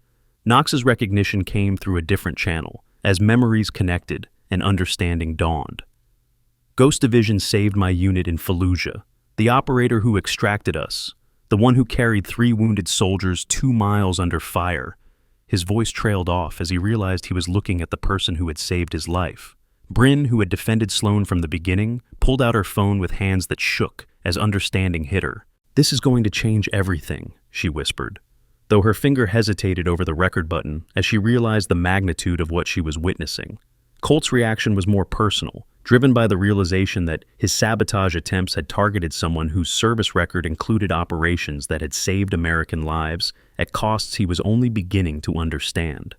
Knox's recognition came through a different channel, as memories connected and understanding dawned. "Ghost Division saved my unit in Fallujah. The operator who extracted us, the one who carried 3 wounded soldiers 2 miles under fire." His voice trailed off as he realized he was looking at the person who had saved his life. Bryn, who had defended Sloane from the beginning, pulled out her phone with hands that shook as understanding hit her. "This is going to change everything," she whispered, though her finger hesitated over the record button as she realized the magnitude of what she was witnessing. Colt's reaction was more personal, driven by the realization that his sabotage attempts had targeted someone whose service record included operations that had saved American lives at costs he was only beginning to understand.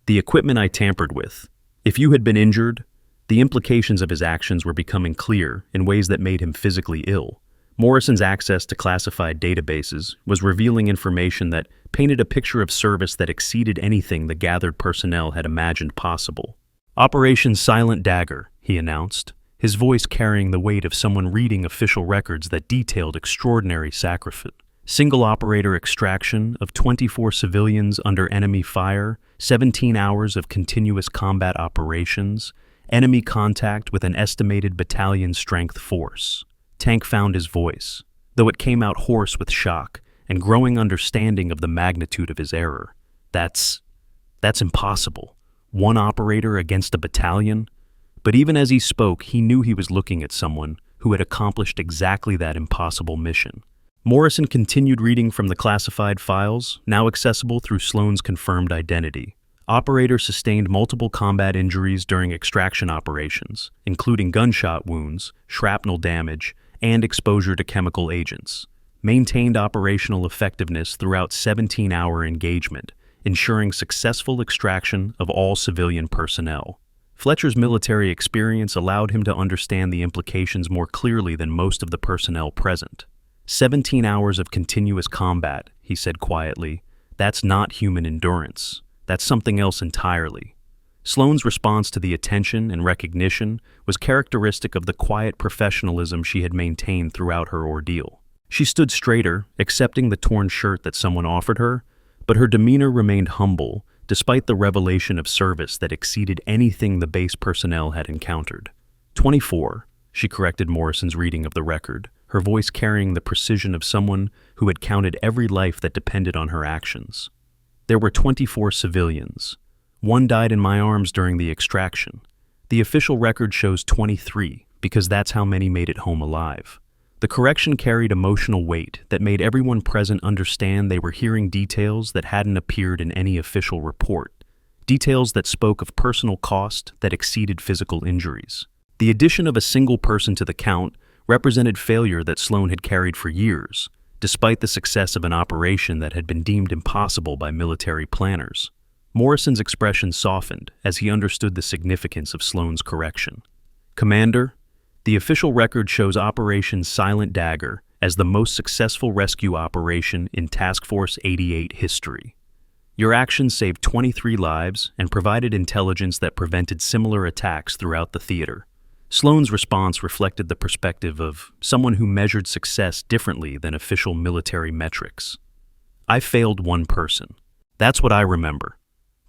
"The equipment I tampered with. If you had been injured..." The implications of his actions were becoming clear in ways that made him physically ill. Morrison's access to classified databases was revealing information that painted a picture of service that exceeded anything the gathered personnel had imagined possible. "Operation Silent Dagger," he announced, his voice carrying the weight of someone reading official records that detailed extraordinary sacrifice. "Single operator extraction of 24 civilians under enemy fire, 17 hours of continuous combat operations, enemy contact with an estimated battalion strength force." Tank found his voice, though it came out hoarse with shock and growing understanding of the magnitude of his error. That's impossible. 1 operator against a battalion? But even as he spoke, he knew he was looking at someone who had accomplished exactly that impossible mission. Morrison continued reading from the classified files, now accessible through Sloane's confirmed identity. Operator sustained multiple combat injuries during extraction operations, including gunshot wounds, shrapnel damage, and exposure to chemical agents. Maintained operational effectiveness throughout 17-hour engagement, ensuring successful extraction of all civilian personnel. Fletcher's military experience allowed him to understand the implications more clearly than most of the personnel present. 17 hours of continuous combat, he said quietly. That's not human endurance. That's something else entirely. Sloane's response to the attention and recognition was characteristic of the quiet professionalism she had maintained throughout her ordeal. She stood straighter, accepting the torn shirt that someone offered her, but her demeanor remained humble despite the revelation of service that exceeded anything the base personnel had encountered. 24, she corrected Morrison's reading of the record, her voice carrying the precision of someone who had counted every life that depended on her actions. There were 24 civilians. One died in my arms during the extraction. The official record shows 23, because that's how many made it home alive. The correction carried emotional weight that made everyone present understand they were hearing details that hadn't appeared in any official report, details that spoke of personal cost that exceeded physical injuries. The addition of a single person to the count represented failure that Sloane had carried for years, despite the success of an operation that had been deemed impossible by military planners. Morrison's expression softened as he understood the significance of Sloane's correction. "Commander, the official record shows Operation Silent Dagger as the most successful rescue operation in Task Force 88 history. Your actions saved 23 lives and provided intelligence that prevented similar attacks throughout the theater." Sloane's response reflected the perspective of someone who measured success differently than official military metrics. "I failed one person. That's what I remember."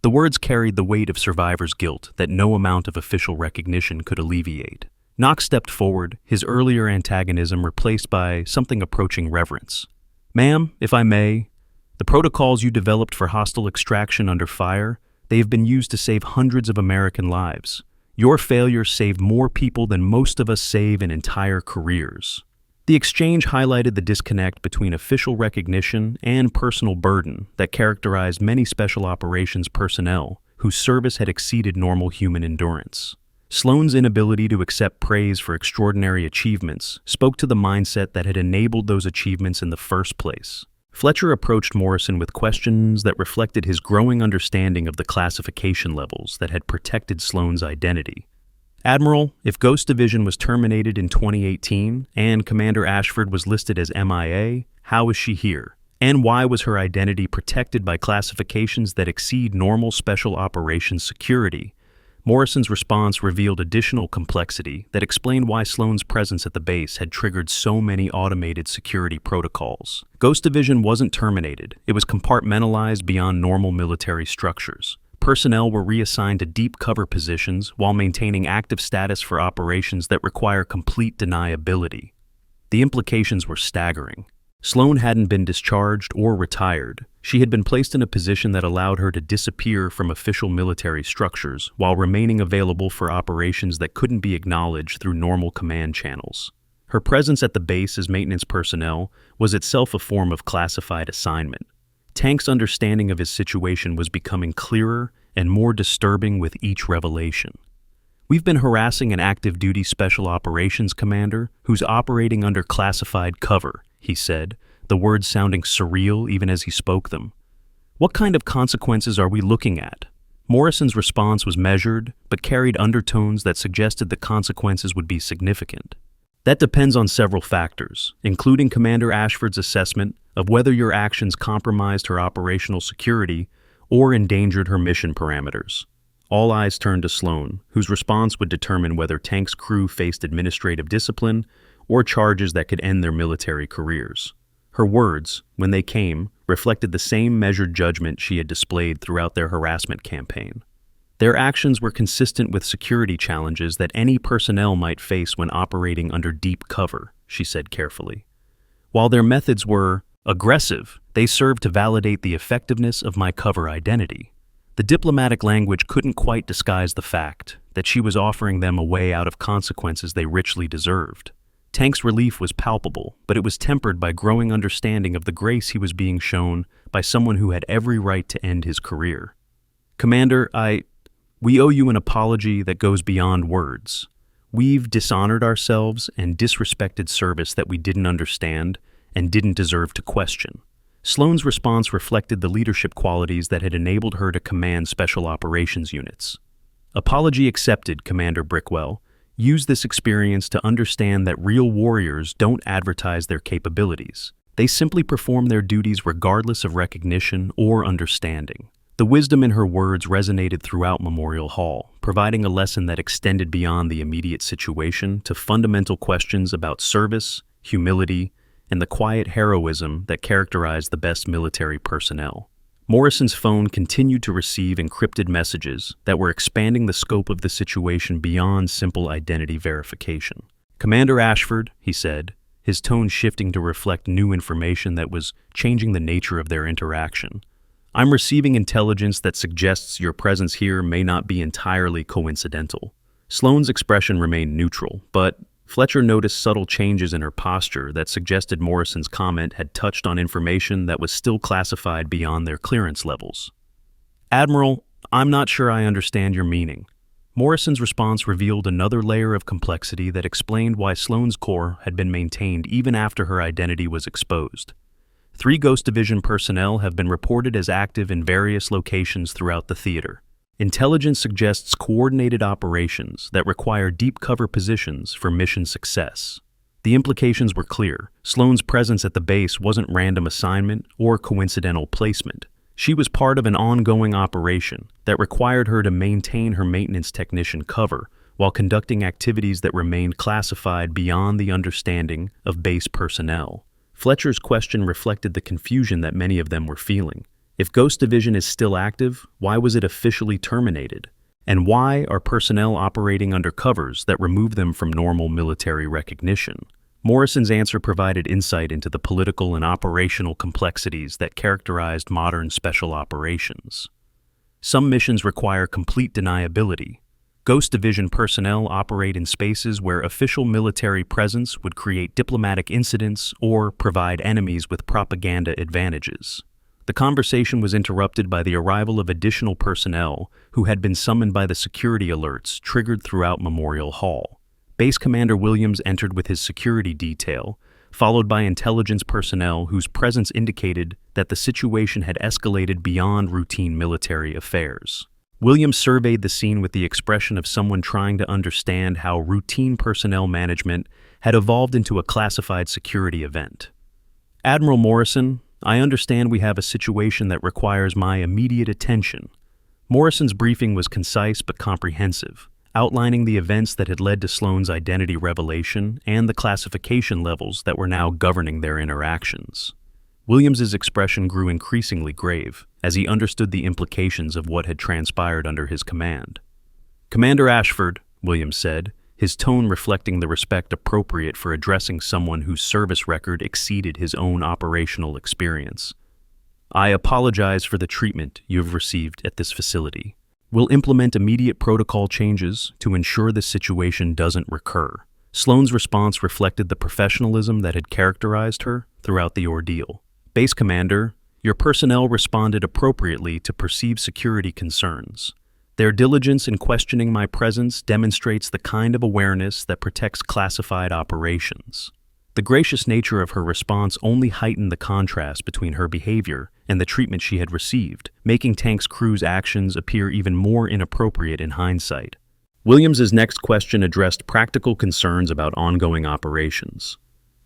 The words carried the weight of survivor's guilt that no amount of official recognition could alleviate. Knox stepped forward, his earlier antagonism replaced by something approaching reverence. "Ma'am, if I may, the protocols you developed for hostile extraction under fire, they have been used to save hundreds of American lives. Your failure saved more people than most of us save in entire careers." The exchange highlighted the disconnect between official recognition and personal burden that characterized many special operations personnel whose service had exceeded normal human endurance. Sloane's inability to accept praise for extraordinary achievements spoke to the mindset that had enabled those achievements in the first place. Fletcher approached Morrison with questions that reflected his growing understanding of the classification levels that had protected Sloane's identity. "Admiral, if Ghost Division was terminated in 2018 and Commander Ashford was listed as MIA, how is she here? And why was her identity protected by classifications that exceed normal special operations security?" Morrison's response revealed additional complexity that explained why Sloane's presence at the base had triggered so many automated security protocols. Ghost Division wasn't terminated. It was compartmentalized beyond normal military structures. Personnel were reassigned to deep cover positions while maintaining active status for operations that require complete deniability. The implications were staggering. Sloane hadn't been discharged or retired. She had been placed in a position that allowed her to disappear from official military structures while remaining available for operations that couldn't be acknowledged through normal command channels. Her presence at the base as maintenance personnel was itself a form of classified assignment. Tank's understanding of his situation was becoming clearer and more disturbing with each revelation. "We've been harassing an active duty special operations commander who's operating under classified cover," he said, the words sounding surreal even as he spoke them. "What kind of consequences are we looking at?" Morrison's response was measured, but carried undertones that suggested the consequences would be significant. "That depends on several factors, including Commander Ashford's assessment of whether your actions compromised her operational security or endangered her mission parameters." All eyes turned to Sloane, whose response would determine whether Tank's crew faced administrative discipline or charges that could end their military careers. Her words, when they came, reflected the same measured judgment she had displayed throughout their harassment campaign. Their actions were consistent with security challenges that any personnel might face when operating under deep cover, she said carefully. While their methods were aggressive, they served to validate the effectiveness of my cover identity. The diplomatic language couldn't quite disguise the fact that she was offering them a way out of consequences they richly deserved. Tank's relief was palpable, but it was tempered by growing understanding of the grace he was being shown by someone who had every right to end his career. "Commander, we owe you an apology that goes beyond words. We've dishonored ourselves and disrespected service that we didn't understand and didn't deserve to question." Sloane's response reflected the leadership qualities that had enabled her to command special operations units. "Apology accepted, Commander Brickwell. Use this experience to understand that real warriors don't advertise their capabilities. They simply perform their duties regardless of recognition or understanding. The wisdom in her words resonated throughout Memorial Hall, providing a lesson that extended beyond the immediate situation to fundamental questions about service, humility, and the quiet heroism that characterized the best military personnel. Morrison's phone continued to receive encrypted messages that were expanding the scope of the situation beyond simple identity verification. "Commander Ashford," he said, his tone shifting to reflect new information that was changing the nature of their interaction. "I'm receiving intelligence that suggests your presence here may not be entirely coincidental." Sloane's expression remained neutral, but Fletcher noticed subtle changes in her posture that suggested Morrison's comment had touched on information that was still classified beyond their clearance levels. "Admiral, I'm not sure I understand your meaning." Morrison's response revealed another layer of complexity that explained why Sloane's core had been maintained even after her identity was exposed. 3 Ghost Division personnel have been reported as active in various locations throughout the theater. Intelligence suggests coordinated operations that require deep cover positions for mission success. The implications were clear. Sloane's presence at the base wasn't random assignment or coincidental placement. She was part of an ongoing operation that required her to maintain her maintenance technician cover while conducting activities that remained classified beyond the understanding of base personnel. Fletcher's question reflected the confusion that many of them were feeling. If Ghost Division is still active, why was it officially terminated? And why are personnel operating under covers that remove them from normal military recognition? Morrison's answer provided insight into the political and operational complexities that characterized modern special operations. Some missions require complete deniability. Ghost Division personnel operate in spaces where official military presence would create diplomatic incidents or provide enemies with propaganda advantages. The conversation was interrupted by the arrival of additional personnel who had been summoned by the security alerts triggered throughout Memorial Hall. Base Commander Williams entered with his security detail, followed by intelligence personnel whose presence indicated that the situation had escalated beyond routine military affairs. Williams surveyed the scene with the expression of someone trying to understand how routine personnel management had evolved into a classified security event. "Admiral Morrison, I understand we have a situation that requires my immediate attention." Morrison's briefing was concise but comprehensive, outlining the events that had led to Sloane's identity revelation and the classification levels that were now governing their interactions. Williams's expression grew increasingly grave as he understood the implications of what had transpired under his command. "Commander Ashford," Williams said, his tone reflecting the respect appropriate for addressing someone whose service record exceeded his own operational experience. "I apologize for the treatment you have received at this facility. We'll implement immediate protocol changes to ensure this situation doesn't recur." Sloane's response reflected the professionalism that had characterized her throughout the ordeal. "Base Commander, your personnel responded appropriately to perceived security concerns. Their diligence in questioning my presence demonstrates the kind of awareness that protects classified operations." The gracious nature of her response only heightened the contrast between her behavior and the treatment she had received, making Tank's crew's actions appear even more inappropriate in hindsight. Williams's next question addressed practical concerns about ongoing operations.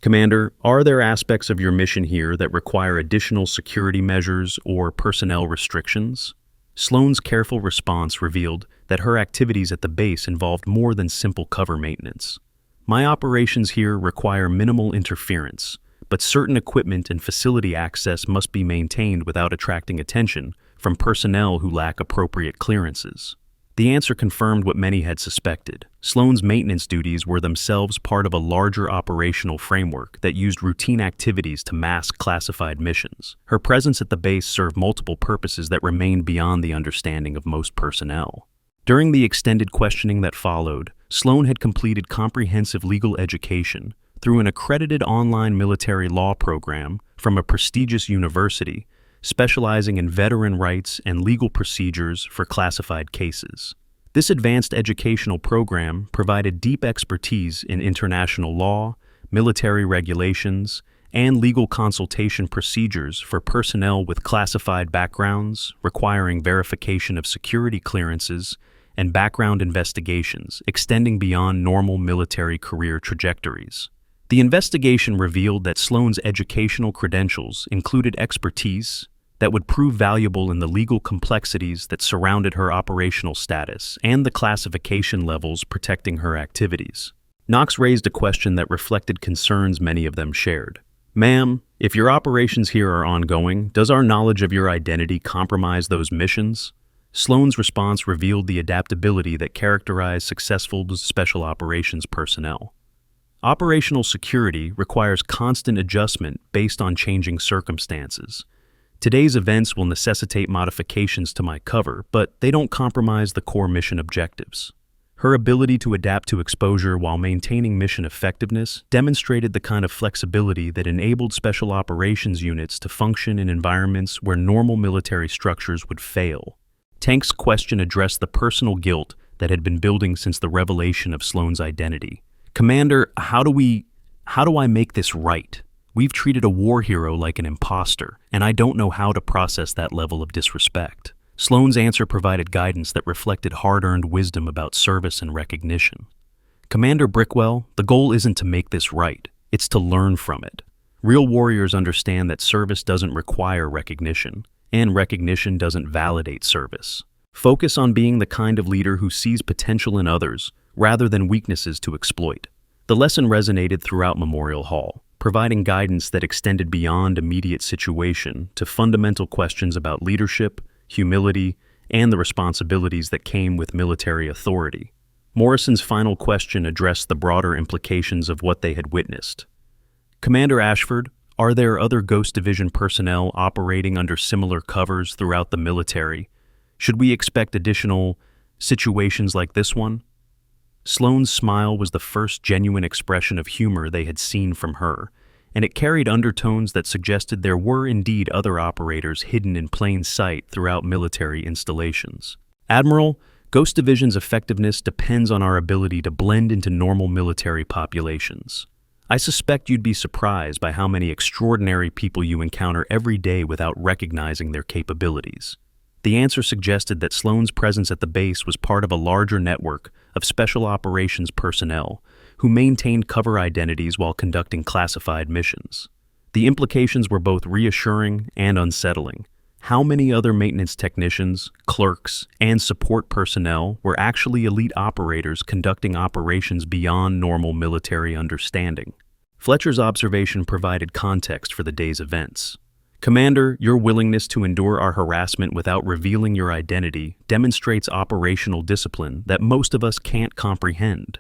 "Commander, are there aspects of your mission here that require additional security measures or personnel restrictions?" Sloane's careful response revealed that her activities at the base involved more than simple cover maintenance. "My operations here require minimal interference, but certain equipment and facility access must be maintained without attracting attention from personnel who lack appropriate clearances." The answer confirmed what many had suspected. Sloane's maintenance duties were themselves part of a larger operational framework that used routine activities to mask classified missions. Her presence at the base served multiple purposes that remained beyond the understanding of most personnel. During the extended questioning that followed, Sloane had completed comprehensive legal education through an accredited online military law program from a prestigious university, specializing in veteran rights and legal procedures for classified cases. This advanced educational program provided deep expertise in international law, military regulations, and legal consultation procedures for personnel with classified backgrounds requiring verification of security clearances and background investigations extending beyond normal military career trajectories. The investigation revealed that Sloane's educational credentials included expertise that would prove valuable in the legal complexities that surrounded her operational status and the classification levels protecting her activities. Knox raised a question that reflected concerns many of them shared. Ma'am, if your operations here are ongoing, does our knowledge of your identity compromise those missions? Sloane's response revealed the adaptability that characterized successful special operations personnel. Operational security requires constant adjustment based on changing circumstances. Today's events will necessitate modifications to my cover, but they don't compromise the core mission objectives. Her ability to adapt to exposure while maintaining mission effectiveness demonstrated the kind of flexibility that enabled special operations units to function in environments where normal military structures would fail. Tank's question addressed the personal guilt that had been building since the revelation of Sloane's identity. Commander, how do I make this right? We've treated a war hero like an imposter, and I don't know how to process that level of disrespect. Sloane's answer provided guidance that reflected hard-earned wisdom about service and recognition. Commander Brickwell, the goal isn't to make this right, it's to learn from it. Real warriors understand that service doesn't require recognition, and recognition doesn't validate service. Focus on being the kind of leader who sees potential in others, rather than weaknesses to exploit. The lesson resonated throughout Memorial Hall, providing guidance that extended beyond immediate situation to fundamental questions about leadership, humility, and the responsibilities that came with military authority. Morrison's final question addressed the broader implications of what they had witnessed. Commander Ashford, are there other Ghost Division personnel operating under similar covers throughout the military? Should we expect additional situations like this one? Sloane's smile was the first genuine expression of humor they had seen from her, and it carried undertones that suggested there were indeed other operators hidden in plain sight throughout military installations. Admiral, Ghost Division's effectiveness depends on our ability to blend into normal military populations. I suspect you'd be surprised by how many extraordinary people you encounter every day without recognizing their capabilities. The answer suggested that Sloane's presence at the base was part of a larger network of special operations personnel who maintained cover identities while conducting classified missions. The implications were both reassuring and unsettling. How many other maintenance technicians, clerks, and support personnel were actually elite operators conducting operations beyond normal military understanding? Fletcher's observation provided context for the day's events. Commander, your willingness to endure our harassment without revealing your identity demonstrates operational discipline that most of us can't comprehend.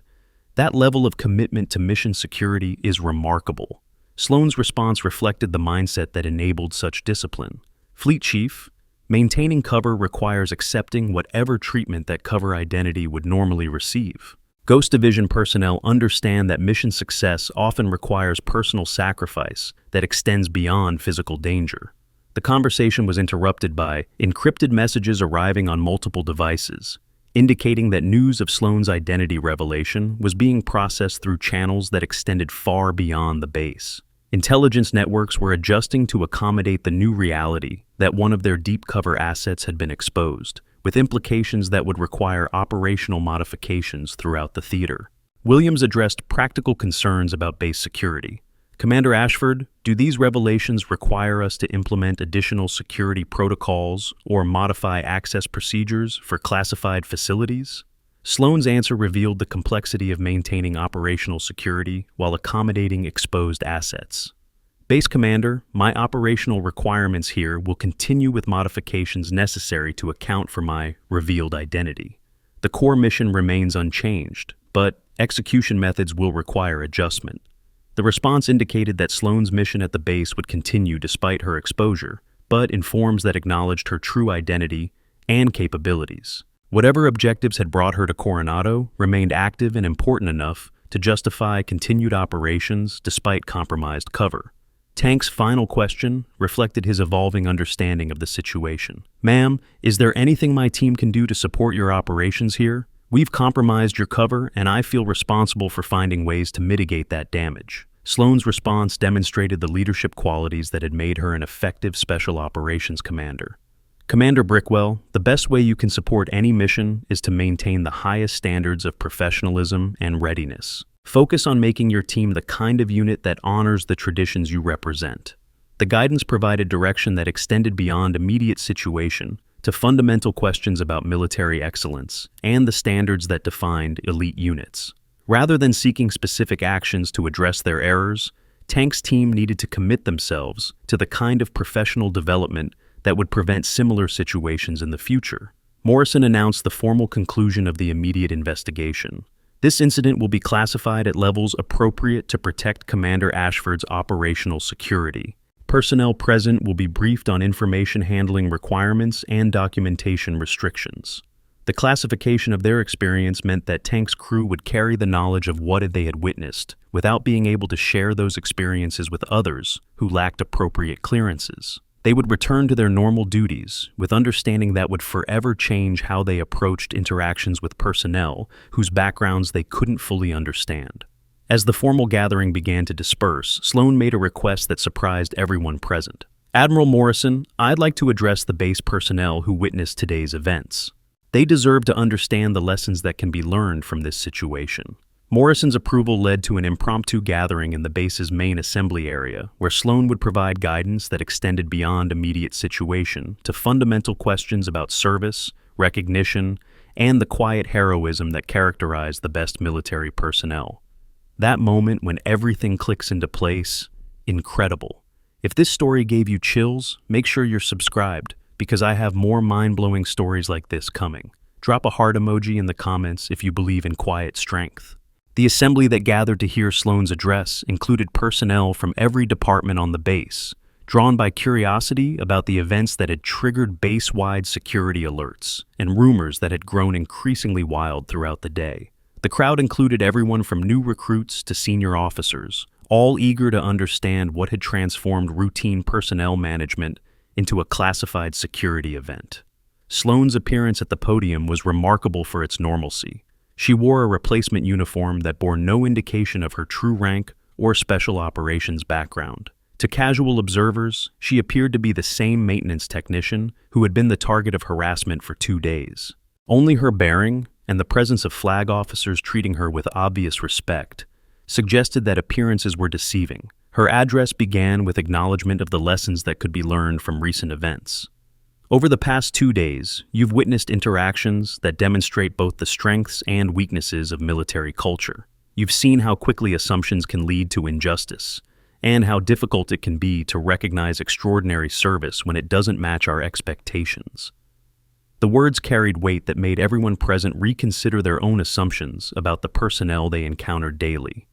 That level of commitment to mission security is remarkable. Sloane's response reflected the mindset that enabled such discipline. Fleet Chief, maintaining cover requires accepting whatever treatment that cover identity would normally receive. Ghost Division personnel understand that mission success often requires personal sacrifice that extends beyond physical danger. The conversation was interrupted by encrypted messages arriving on multiple devices, indicating that news of Sloane's identity revelation was being processed through channels that extended far beyond the base. Intelligence networks were adjusting to accommodate the new reality that one of their deep cover assets had been exposed, with implications that would require operational modifications throughout the theater. Williams addressed practical concerns about base security. Commander Ashford, do these revelations require us to implement additional security protocols or modify access procedures for classified facilities? Sloane's answer revealed the complexity of maintaining operational security while accommodating exposed assets. Base Commander, my operational requirements here will continue with modifications necessary to account for my revealed identity. The core mission remains unchanged, but execution methods will require adjustment. The response indicated that Sloane's mission at the base would continue despite her exposure, but in forms that acknowledged her true identity and capabilities. Whatever objectives had brought her to Coronado remained active and important enough to justify continued operations despite compromised cover. Tank's final question reflected his evolving understanding of the situation. Ma'am, is there anything my team can do to support your operations here? We've compromised your cover, and I feel responsible for finding ways to mitigate that damage. Sloane's response demonstrated the leadership qualities that had made her an effective special operations commander. Commander Brickwell, the best way you can support any mission is to maintain the highest standards of professionalism and readiness. Focus on making your team the kind of unit that honors the traditions you represent. The guidance provided direction that extended beyond immediate situation to fundamental questions about military excellence and the standards that defined elite units. Rather than seeking specific actions to address their errors, Tank's team needed to commit themselves to the kind of professional development that would prevent similar situations in the future. Morrison announced the formal conclusion of the immediate investigation. This incident will be classified at levels appropriate to protect Commander Ashford's operational security. Personnel present will be briefed on information handling requirements and documentation restrictions. The classification of their experience meant that Tank's crew would carry the knowledge of what they had witnessed without being able to share those experiences with others who lacked appropriate clearances. They would return to their normal duties with understanding that would forever change how they approached interactions with personnel whose backgrounds they couldn't fully understand. As the formal gathering began to disperse, Sloan made a request that surprised everyone present. "Admiral Morrison, I'd like to address the base personnel who witnessed today's events. They deserve to understand the lessons that can be learned from this situation." Morrison's approval led to an impromptu gathering in the base's main assembly area, where Sloan would provide guidance that extended beyond immediate situation to fundamental questions about service, recognition, and the quiet heroism that characterized the best military personnel. That moment when everything clicks into place, incredible. If this story gave you chills, make sure you're subscribed, because I have more mind-blowing stories like this coming. Drop a heart emoji in the comments if you believe in quiet strength. The assembly that gathered to hear Sloan's address included personnel from every department on the base, drawn by curiosity about the events that had triggered base-wide security alerts and rumors that had grown increasingly wild throughout the day. The crowd included everyone from new recruits to senior officers, all eager to understand what had transformed routine personnel management into a classified security event. Sloan's appearance at the podium was remarkable for its normalcy. She wore a replacement uniform that bore no indication of her true rank or special operations background. To casual observers, she appeared to be the same maintenance technician who had been the target of harassment for 2 days. Only her bearing, and the presence of flag officers treating her with obvious respect, suggested that appearances were deceiving. Her address began with acknowledgement of the lessons that could be learned from recent events. Over the past 2 days, you've witnessed interactions that demonstrate both the strengths and weaknesses of military culture. You've seen how quickly assumptions can lead to injustice, and how difficult it can be to recognize extraordinary service when it doesn't match our expectations. The words carried weight that made everyone present reconsider their own assumptions about the personnel they encountered daily.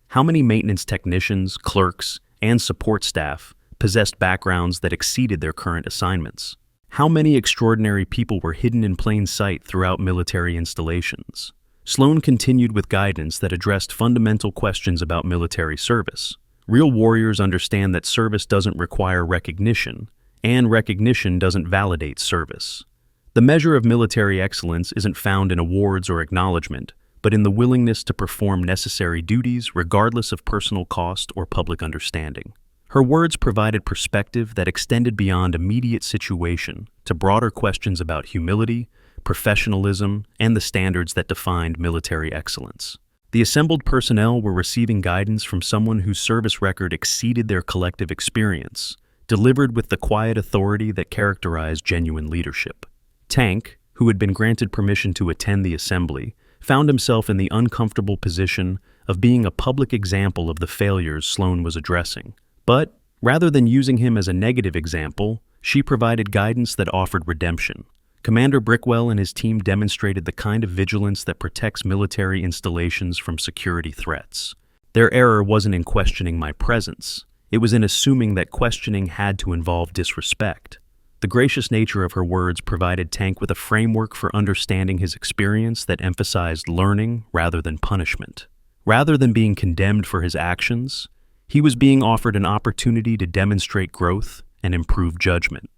How many maintenance technicians, clerks, and support staff possessed backgrounds that exceeded their current assignments? How many extraordinary people were hidden in plain sight throughout military installations? Sloan continued with guidance that addressed fundamental questions about military service. Real warriors understand that service doesn't require recognition, and recognition doesn't validate service. The measure of military excellence isn't found in awards or acknowledgement, but in the willingness to perform necessary duties regardless of personal cost or public understanding. Her words provided perspective that extended beyond immediate situation to broader questions about humility, professionalism, and the standards that defined military excellence. The assembled personnel were receiving guidance from someone whose service record exceeded their collective experience, delivered with the quiet authority that characterized genuine leadership. Tank, who had been granted permission to attend the assembly, found himself in the uncomfortable position of being a public example of the failures Sloan was addressing. But, rather than using him as a negative example, she provided guidance that offered redemption. Commander Brickwell and his team demonstrated the kind of vigilance that protects military installations from security threats. Their error wasn't in questioning my presence. It was in assuming that questioning had to involve disrespect. The gracious nature of her words provided Tank with a framework for understanding his experience that emphasized learning rather than punishment. Rather than being condemned for his actions, he was being offered an opportunity to demonstrate growth and improve judgment.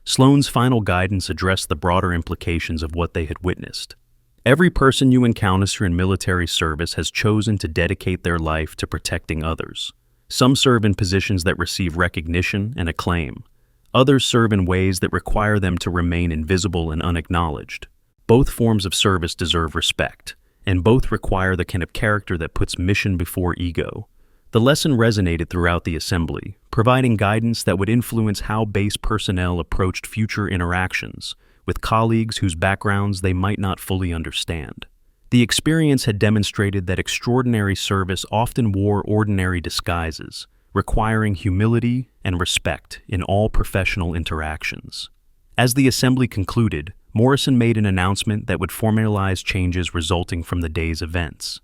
Sloan's final guidance addressed the broader implications of what they had witnessed. Every person you encounter in military service has chosen to dedicate their life to protecting others. Some serve in positions that receive recognition and acclaim. Others serve in ways that require them to remain invisible and unacknowledged. Both forms of service deserve respect, and both require the kind of character that puts mission before ego. The lesson resonated throughout the assembly, providing guidance that would influence how base personnel approached future interactions with colleagues whose backgrounds they might not fully understand. The experience had demonstrated that extraordinary service often wore ordinary disguises, requiring humility and respect in all professional interactions. As the assembly concluded, Morrison made an announcement that would formalize changes resulting from the day's events.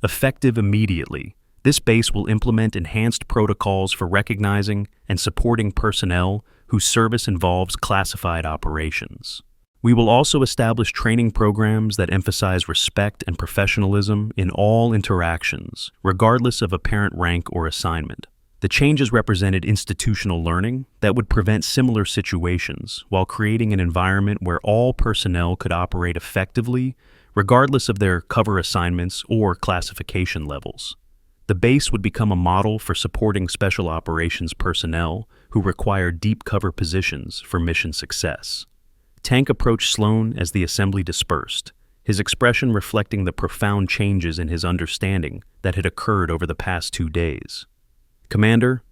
Effective immediately, this base will implement enhanced protocols for recognizing and supporting personnel whose service involves classified operations. We will also establish training programs that emphasize respect and professionalism in all interactions, regardless of apparent rank or assignment. The changes represented institutional learning that would prevent similar situations while creating an environment where all personnel could operate effectively, regardless of their cover assignments or classification levels. The base would become a model for supporting special operations personnel who require deep cover positions for mission success. Tank approached Sloan as the assembly dispersed, his expression reflecting the profound changes in his understanding that had occurred over the past 2 days. "Commander,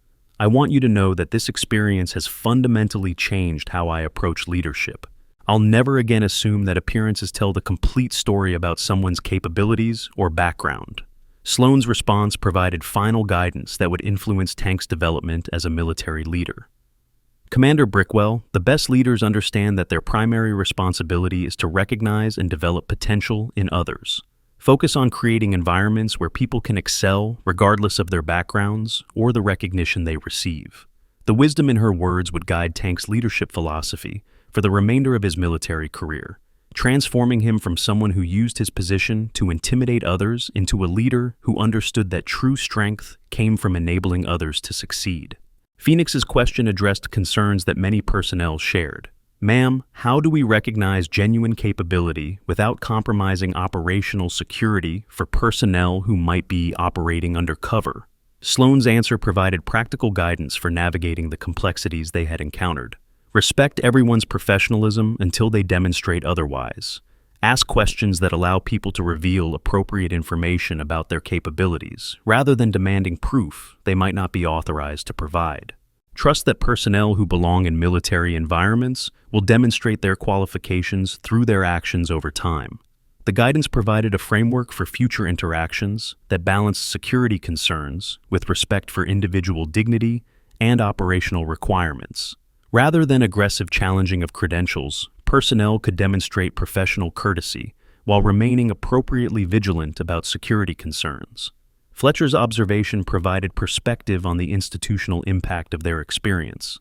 I want you to know that this experience has fundamentally changed how I approach leadership. I'll never again assume that appearances tell the complete story about someone's capabilities or background." Sloan's response provided final guidance that would influence Tank's development as a military leader. "Commander Brickwell, the best leaders understand that their primary responsibility is to recognize and develop potential in others. Focus on creating environments where people can excel regardless of their backgrounds or the recognition they receive." The wisdom in her words would guide Tank's leadership philosophy for the remainder of his military career, transforming him from someone who used his position to intimidate others into a leader who understood that true strength came from enabling others to succeed. Phoenix's question addressed concerns that many personnel shared. "Ma'am, how do we recognize genuine capability without compromising operational security for personnel who might be operating undercover?" Sloan's answer provided practical guidance for navigating the complexities they had encountered. "Respect everyone's professionalism until they demonstrate otherwise. Ask questions that allow people to reveal appropriate information about their capabilities, rather than demanding proof they might not be authorized to provide. Trust that personnel who belong in military environments will demonstrate their qualifications through their actions over time." The guidance provided a framework for future interactions that balanced security concerns with respect for individual dignity and operational requirements. Rather than aggressive challenging of credentials, personnel could demonstrate professional courtesy while remaining appropriately vigilant about security concerns. Fletcher's observation provided perspective on the institutional impact of their experience.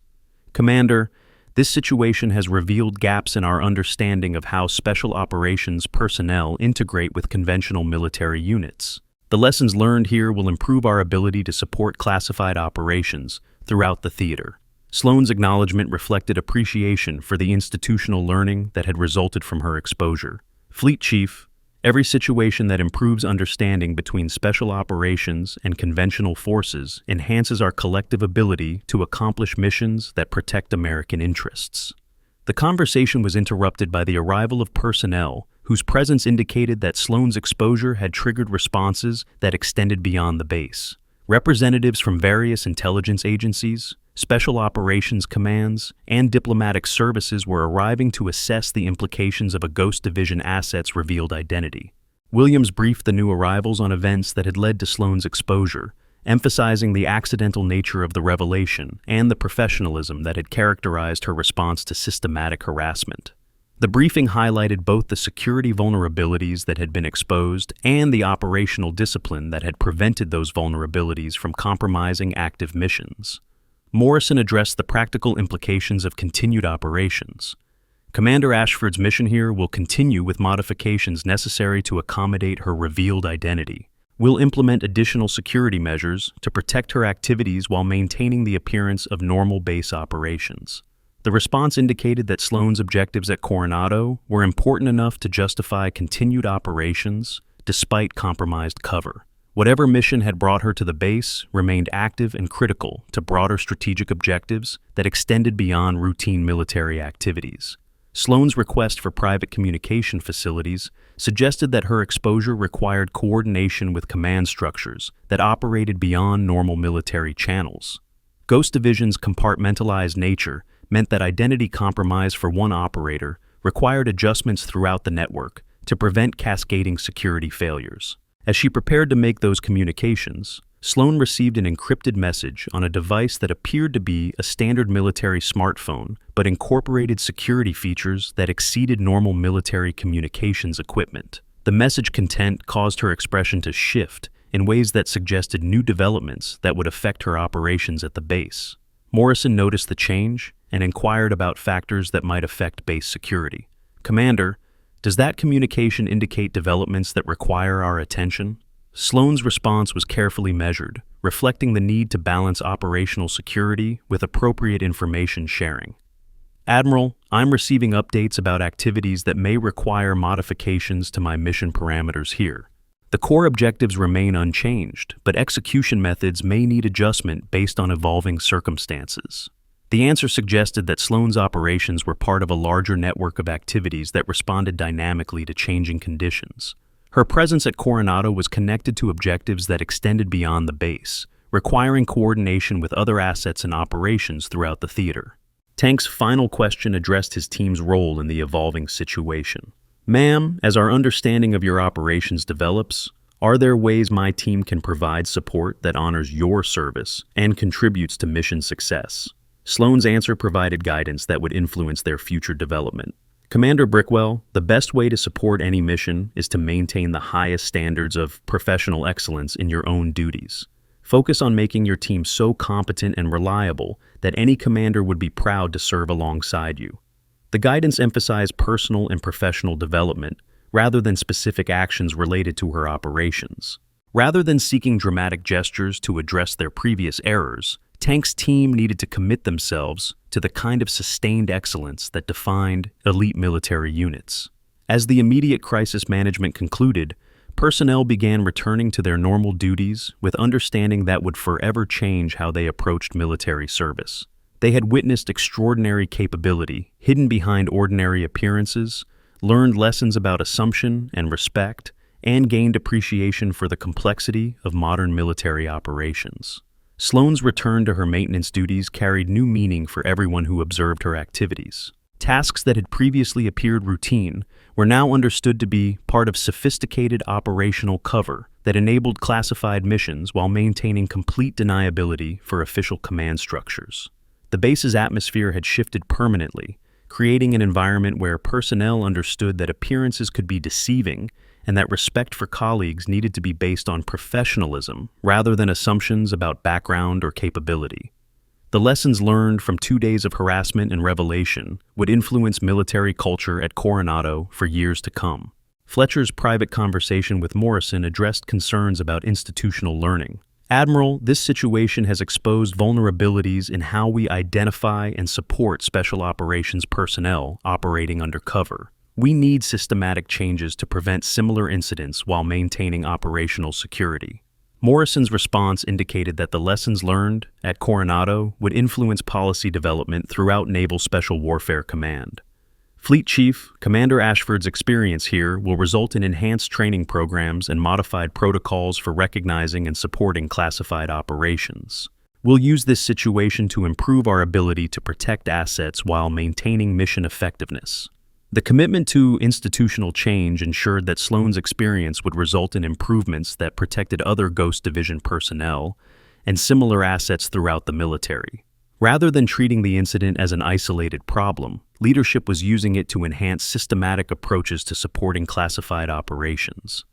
"Commander, this situation has revealed gaps in our understanding of how special operations personnel integrate with conventional military units. The lessons learned here will improve our ability to support classified operations throughout the theater." Sloan's acknowledgement reflected appreciation for the institutional learning that had resulted from her exposure. "Fleet Chief, every situation that improves understanding between special operations and conventional forces enhances our collective ability to accomplish missions that protect American interests." The conversation was interrupted by the arrival of personnel whose presence indicated that Sloan's exposure had triggered responses that extended beyond the base. Representatives from various intelligence agencies, special operations commands, and diplomatic services were arriving to assess the implications of a Ghost Division asset's revealed identity. Williams briefed the new arrivals on events that had led to Sloan's exposure, emphasizing the accidental nature of the revelation and the professionalism that had characterized her response to systematic harassment. The briefing highlighted both the security vulnerabilities that had been exposed and the operational discipline that had prevented those vulnerabilities from compromising active missions. Morrison addressed the practical implications of continued operations. "Commander Ashford's mission here will continue with modifications necessary to accommodate her revealed identity. We'll implement additional security measures to protect her activities while maintaining the appearance of normal base operations." The response indicated that Sloan's objectives at Coronado were important enough to justify continued operations despite compromised cover. Whatever mission had brought her to the base remained active and critical to broader strategic objectives that extended beyond routine military activities. Sloane's request for private communication facilities suggested that her exposure required coordination with command structures that operated beyond normal military channels. Ghost Division's compartmentalized nature meant that identity compromise for one operator required adjustments throughout the network to prevent cascading security failures. As she prepared to make those communications, Sloane received an encrypted message on a device that appeared to be a standard military smartphone, but incorporated security features that exceeded normal military communications equipment. The message content caused her expression to shift in ways that suggested new developments that would affect her operations at the base. Morrison noticed the change and inquired about factors that might affect base security. "Commander, does that communication indicate developments that require our attention?" Sloane's response was carefully measured, reflecting the need to balance operational security with appropriate information sharing. "Admiral, I'm receiving updates about activities that may require modifications to my mission parameters here. The core objectives remain unchanged, but execution methods may need adjustment based on evolving circumstances." The answer suggested that Sloane's operations were part of a larger network of activities that responded dynamically to changing conditions. Her presence at Coronado was connected to objectives that extended beyond the base, requiring coordination with other assets and operations throughout the theater. Tank's final question addressed his team's role in the evolving situation. "Ma'am, as our understanding of your operations develops, are there ways my team can provide support that honors your service and contributes to mission success?" Sloane's answer provided guidance that would influence their future development. "Commander Brickwell, the best way to support any mission is to maintain the highest standards of professional excellence in your own duties. Focus on making your team so competent and reliable that any commander would be proud to serve alongside you." The guidance emphasized personal and professional development rather than specific actions related to her operations. Rather than seeking dramatic gestures to address their previous errors, Tank's team needed to commit themselves to the kind of sustained excellence that defined elite military units. As the immediate crisis management concluded, personnel began returning to their normal duties with understanding that would forever change how they approached military service. They had witnessed extraordinary capability hidden behind ordinary appearances, learned lessons about assumption and respect, and gained appreciation for the complexity of modern military operations. Sloane's return to her maintenance duties carried new meaning for everyone who observed her activities. Tasks that had previously appeared routine were now understood to be part of sophisticated operational cover that enabled classified missions while maintaining complete deniability for official command structures. The base's atmosphere had shifted permanently, creating an environment where personnel understood that appearances could be deceiving and that respect for colleagues needed to be based on professionalism rather than assumptions about background or capability. The lessons learned from 2 days of harassment and revelation would influence military culture at Coronado for years to come. Fletcher's private conversation with Morrison addressed concerns about institutional learning. "Admiral, this situation has exposed vulnerabilities in how we identify and support special operations personnel operating undercover. We need systematic changes to prevent similar incidents while maintaining operational security." Morrison's response indicated that the lessons learned at Coronado would influence policy development throughout Naval Special Warfare Command. "Fleet Chief, Commander Ashford's experience here will result in enhanced training programs and modified protocols for recognizing and supporting classified operations. We'll use this situation to improve our ability to protect assets while maintaining mission effectiveness." The commitment to institutional change ensured that Sloane's experience would result in improvements that protected other Ghost Division personnel and similar assets throughout the military. Rather than treating the incident as an isolated problem, leadership was using it to enhance systematic approaches to supporting classified operations.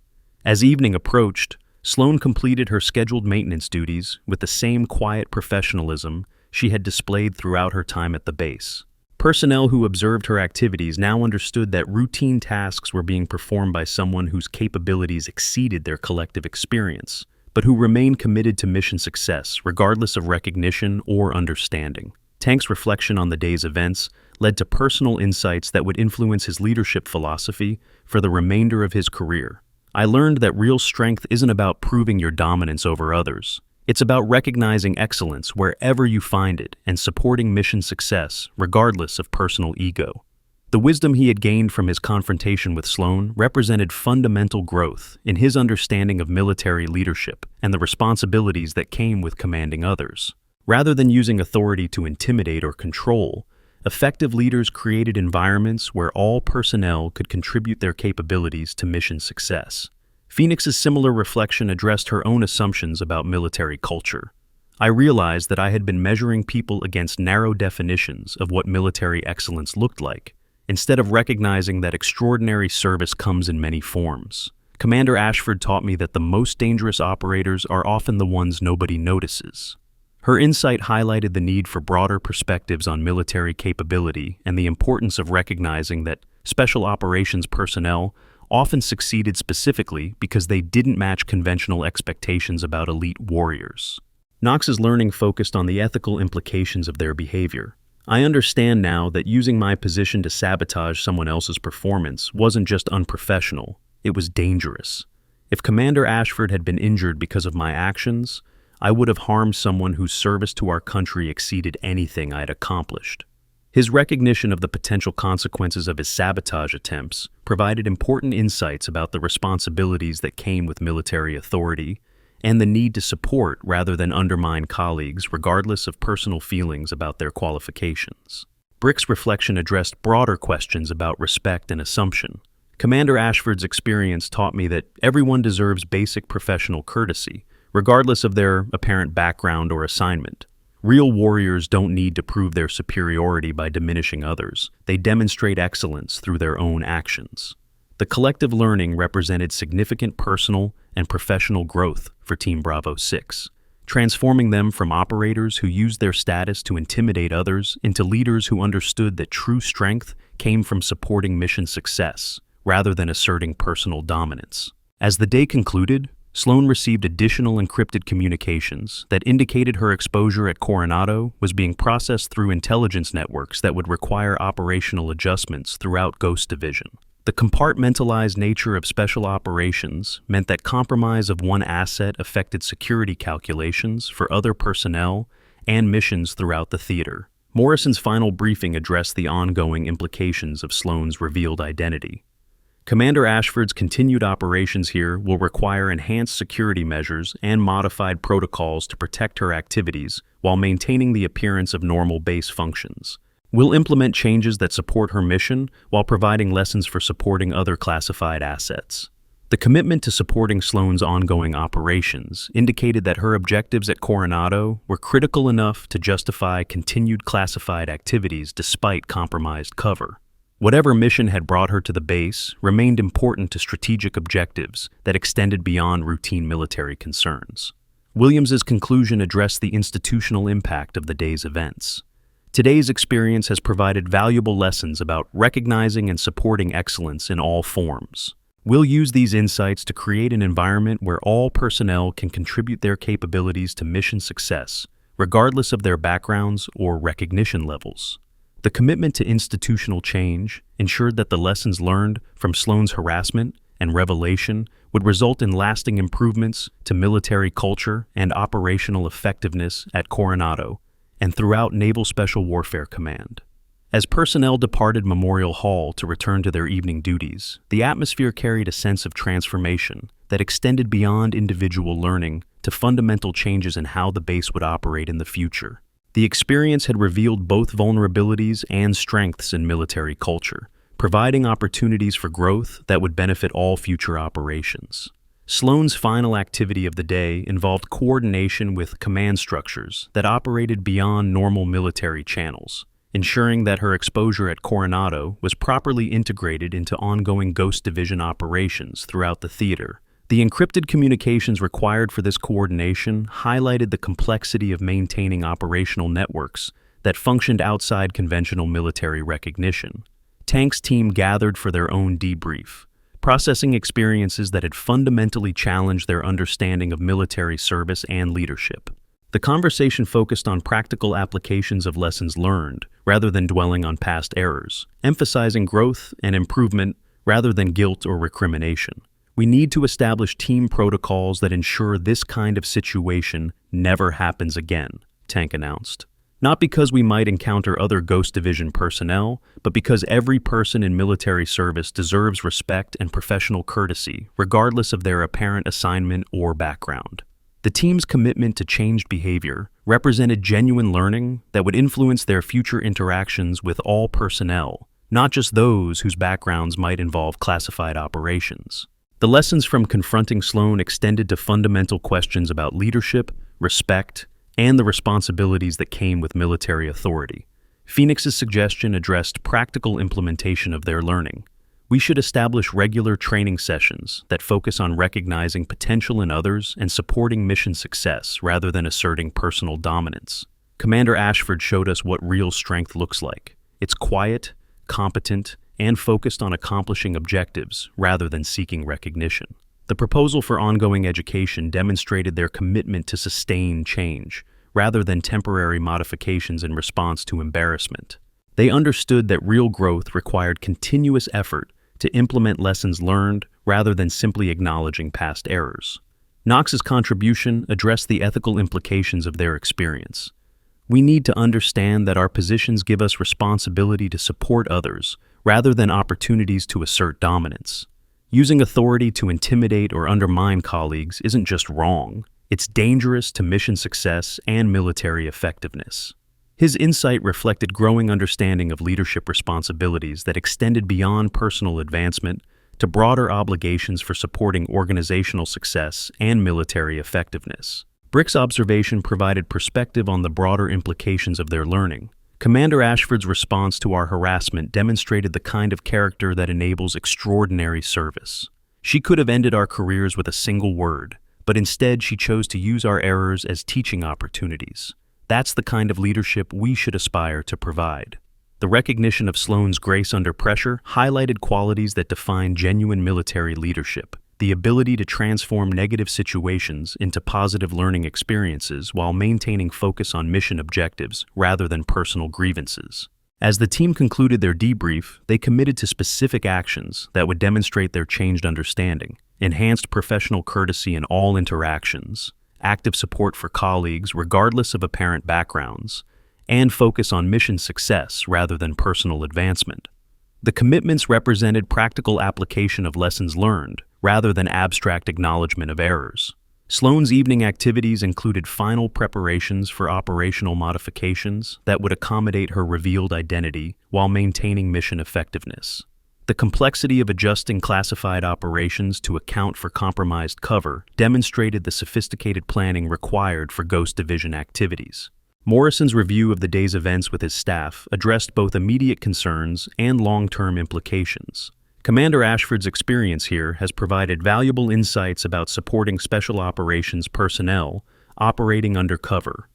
As evening approached, Sloane completed her scheduled maintenance duties with the same quiet professionalism she had displayed throughout her time at the base. Personnel who observed her activities now understood that routine tasks were being performed by someone whose capabilities exceeded their collective experience, but who remained committed to mission success regardless of recognition or understanding. Tank's reflection on the day's events led to personal insights that would influence his leadership philosophy for the remainder of his career. "I learned that real strength isn't about proving your dominance over others. It's about recognizing excellence wherever you find it and supporting mission success regardless of personal ego." The wisdom he had gained from his confrontation with Sloan represented fundamental growth in his understanding of military leadership and the responsibilities that came with commanding others. Rather than using authority to intimidate or control, effective leaders created environments where all personnel could contribute their capabilities to mission success. Phoenix's similar reflection addressed her own assumptions about military culture. I realized that I had been measuring people against narrow definitions of what military excellence looked like, instead of recognizing that extraordinary service comes in many forms. Commander Ashford taught me that the most dangerous operators are often the ones nobody notices. Her insight highlighted the need for broader perspectives on military capability and the importance of recognizing that special operations personnel often succeeded specifically because they didn't match conventional expectations about elite warriors. Knox's learning focused on the ethical implications of their behavior. I understand now that using my position to sabotage someone else's performance wasn't just unprofessional, it was dangerous. If Commander Ashford had been injured because of my actions, I would have harmed someone whose service to our country exceeded anything I had accomplished. His recognition of the potential consequences of his sabotage attempts provided important insights about the responsibilities that came with military authority and the need to support rather than undermine colleagues regardless of personal feelings about their qualifications. Brick's reflection addressed broader questions about respect and assumption. Commander Ashford's experience taught me that everyone deserves basic professional courtesy, regardless of their apparent background or assignment. Real warriors don't need to prove their superiority by diminishing others. They demonstrate excellence through their own actions. The collective learning represented significant personal and professional growth for Team Bravo 6, transforming them from operators who used their status to intimidate others into leaders who understood that true strength came from supporting mission success rather than asserting personal dominance. As the day concluded, Sloan received additional encrypted communications that indicated her exposure at Coronado was being processed through intelligence networks that would require operational adjustments throughout Ghost Division. The compartmentalized nature of special operations meant that compromise of one asset affected security calculations for other personnel and missions throughout the theater. Morrison's final briefing addressed the ongoing implications of Sloan's revealed identity. Commander Ashford's continued operations here will require enhanced security measures and modified protocols to protect her activities while maintaining the appearance of normal base functions. We'll implement changes that support her mission while providing lessons for supporting other classified assets. The commitment to supporting Sloan's ongoing operations indicated that her objectives at Coronado were critical enough to justify continued classified activities despite compromised cover. Whatever mission had brought her to the base remained important to strategic objectives that extended beyond routine military concerns. Williams's conclusion addressed the institutional impact of the day's events. Today's experience has provided valuable lessons about recognizing and supporting excellence in all forms. We'll use these insights to create an environment where all personnel can contribute their capabilities to mission success, regardless of their backgrounds or recognition levels. The commitment to institutional change ensured that the lessons learned from Sloan's harassment and revelation would result in lasting improvements to military culture and operational effectiveness at Coronado and throughout Naval Special Warfare Command. As personnel departed Memorial Hall to return to their evening duties, the atmosphere carried a sense of transformation that extended beyond individual learning to fundamental changes in how the base would operate in the future. The experience had revealed both vulnerabilities and strengths in military culture, providing opportunities for growth that would benefit all future operations. Sloan's final activity of the day involved coordination with command structures that operated beyond normal military channels, ensuring that her exposure at Coronado was properly integrated into ongoing Ghost Division operations throughout the theater. The encrypted communications required for this coordination highlighted the complexity of maintaining operational networks that functioned outside conventional military recognition. Tank's team gathered for their own debrief, processing experiences that had fundamentally challenged their understanding of military service and leadership. The conversation focused on practical applications of lessons learned rather than dwelling on past errors, emphasizing growth and improvement rather than guilt or recrimination. We need to establish team protocols that ensure this kind of situation never happens again, Tank announced. Not because we might encounter other Ghost Division personnel, but because every person in military service deserves respect and professional courtesy, regardless of their apparent assignment or background. The team's commitment to changed behavior represented genuine learning that would influence their future interactions with all personnel, not just those whose backgrounds might involve classified operations. The lessons from confronting Sloan extended to fundamental questions about leadership, respect, and the responsibilities that came with military authority. Phoenix's suggestion addressed practical implementation of their learning. We should establish regular training sessions that focus on recognizing potential in others and supporting mission success rather than asserting personal dominance. Commander Ashford showed us what real strength looks like. It's quiet, competent, and focused on accomplishing objectives rather than seeking recognition. The proposal for ongoing education demonstrated their commitment to sustain change, rather than temporary modifications in response to embarrassment. They understood that real growth required continuous effort to implement lessons learned rather than simply acknowledging past errors. Knox's contribution addressed the ethical implications of their experience. We need to understand that our positions give us responsibility to support others, rather than opportunities to assert dominance. Using authority to intimidate or undermine colleagues isn't just wrong, it's dangerous to mission success and military effectiveness. His insight reflected growing understanding of leadership responsibilities that extended beyond personal advancement to broader obligations for supporting organizational success and military effectiveness. Brick's observation provided perspective on the broader implications of their learning. Commander Ashford's response to our harassment demonstrated the kind of character that enables extraordinary service. She could have ended our careers with a single word, but instead she chose to use our errors as teaching opportunities. That's the kind of leadership we should aspire to provide. The recognition of Sloan's grace under pressure highlighted qualities that define genuine military leadership: the ability to transform negative situations into positive learning experiences while maintaining focus on mission objectives rather than personal grievances. As the team concluded their debrief, they committed to specific actions that would demonstrate their changed understanding: enhanced professional courtesy in all interactions, active support for colleagues regardless of apparent backgrounds, and focus on mission success rather than personal advancement. The commitments represented practical application of lessons learned, rather than abstract acknowledgement of errors. Sloan's evening activities included final preparations for operational modifications that would accommodate her revealed identity while maintaining mission effectiveness. The complexity of adjusting classified operations to account for compromised cover demonstrated the sophisticated planning required for Ghost Division activities. Morrison's review of the day's events with his staff addressed both immediate concerns and long-term implications. Commander Ashford's experience here has provided valuable insights about supporting special operations personnel operating under cover.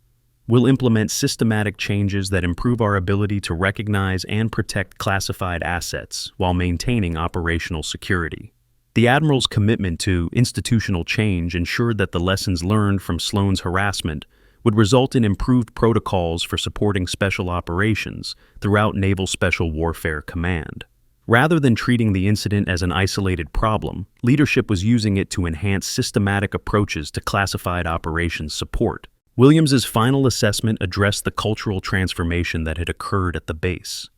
We'll implement systematic changes that improve our ability to recognize and protect classified assets while maintaining operational security. The Admiral's commitment to institutional change ensured that the lessons learned from Sloan's harassment would result in improved protocols for supporting special operations throughout Naval Special Warfare Command. Rather than treating the incident as an isolated problem, leadership was using it to enhance systematic approaches to classified operations support. Williams's final assessment addressed the cultural transformation that had occurred at the base.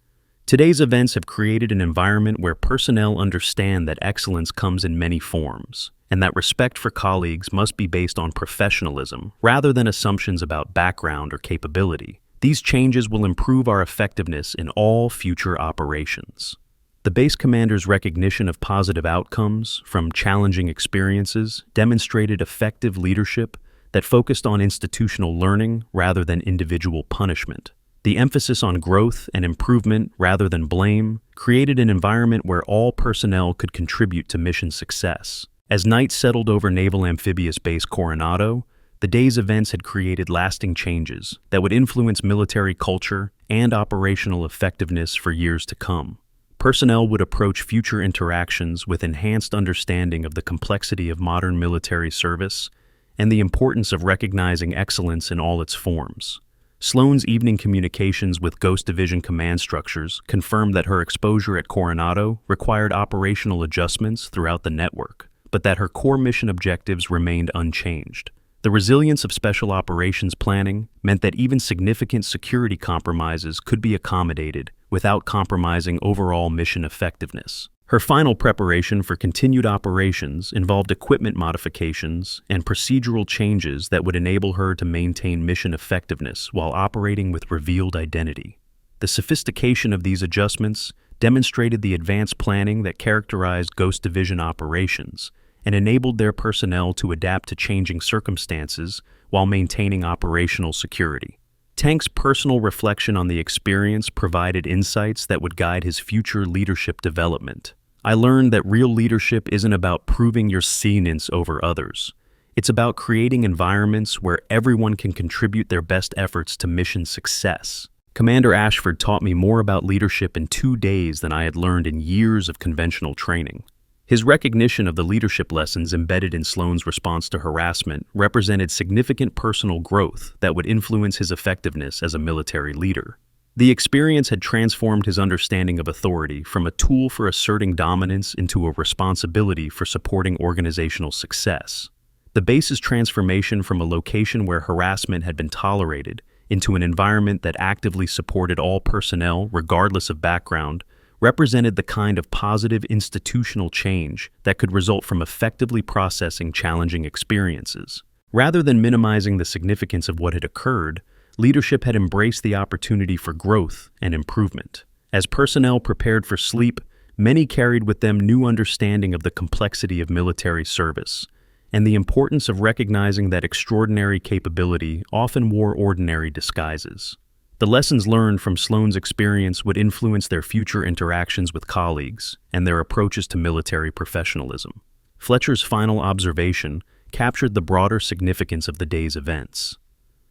Today's events have created an environment where personnel understand that excellence comes in many forms, and that respect for colleagues must be based on professionalism rather than assumptions about background or capability. These changes will improve our effectiveness in all future operations. The base commander's recognition of positive outcomes from challenging experiences demonstrated effective leadership that focused on institutional learning rather than individual punishment. The emphasis on growth and improvement rather than blame created an environment where all personnel could contribute to mission success. As night settled over Naval Amphibious Base Coronado, the day's events had created lasting changes that would influence military culture and operational effectiveness for years to come. Personnel would approach future interactions with enhanced understanding of the complexity of modern military service and the importance of recognizing excellence in all its forms. Sloan's evening communications with Ghost Division command structures confirmed that her exposure at Coronado required operational adjustments throughout the network, but that her core mission objectives remained unchanged. The resilience of special operations planning meant that even significant security compromises could be accommodated without compromising overall mission effectiveness. Her final preparation for continued operations involved equipment modifications and procedural changes that would enable her to maintain mission effectiveness while operating with revealed identity. The sophistication of these adjustments demonstrated the advanced planning that characterized Ghost Division operations and enabled their personnel to adapt to changing circumstances while maintaining operational security. Tank's personal reflection on the experience provided insights that would guide his future leadership development. I learned that real leadership isn't about proving your salience over others. It's about creating environments where everyone can contribute their best efforts to mission success. Commander Ashford taught me more about leadership in 2 days than I had learned in years of conventional training. His recognition of the leadership lessons embedded in Sloane's response to harassment represented significant personal growth that would influence his effectiveness as a military leader. The experience had transformed his understanding of authority from a tool for asserting dominance into a responsibility for supporting organizational success. The base's transformation from a location where harassment had been tolerated into an environment that actively supported all personnel, regardless of background, represented the kind of positive institutional change that could result from effectively processing challenging experiences. Rather than minimizing the significance of what had occurred, leadership had embraced the opportunity for growth and improvement. As personnel prepared for sleep, many carried with them new understanding of the complexity of military service and the importance of recognizing that extraordinary capability often wore ordinary disguises. The lessons learned from Sloane's experience would influence their future interactions with colleagues and their approaches to military professionalism. Fletcher's final observation captured the broader significance of the day's events.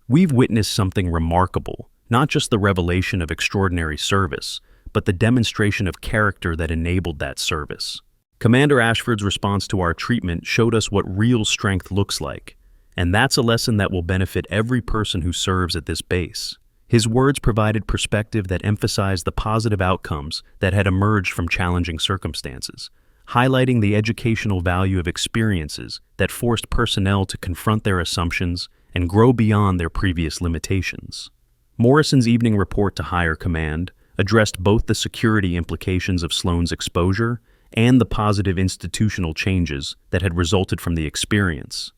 We've witnessed something remarkable, not just the revelation of extraordinary service, but the demonstration of character that enabled that service. Commander Ashford's response to our treatment showed us what real strength looks like, and that's a lesson that will benefit every person who serves at this base. His words provided perspective that emphasized the positive outcomes that had emerged from challenging circumstances, highlighting the educational value of experiences that forced personnel to confront their assumptions and grow beyond their previous limitations. Morrison's evening report to higher command addressed both the security implications of Sloane's exposure and the positive institutional changes that had resulted from the experience.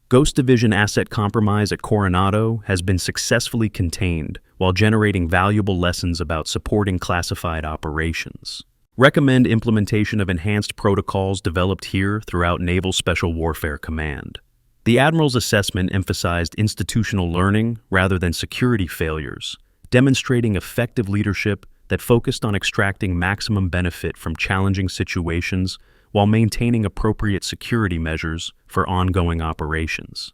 Ghost Division asset compromise at Coronado has been successfully contained while generating valuable lessons about supporting classified operations. Recommend implementation of enhanced protocols developed here throughout Naval Special Warfare Command. The Admiral's assessment emphasized institutional learning rather than security failures, demonstrating effective leadership that focused on extracting maximum benefit from challenging situations while maintaining appropriate security measures for ongoing operations.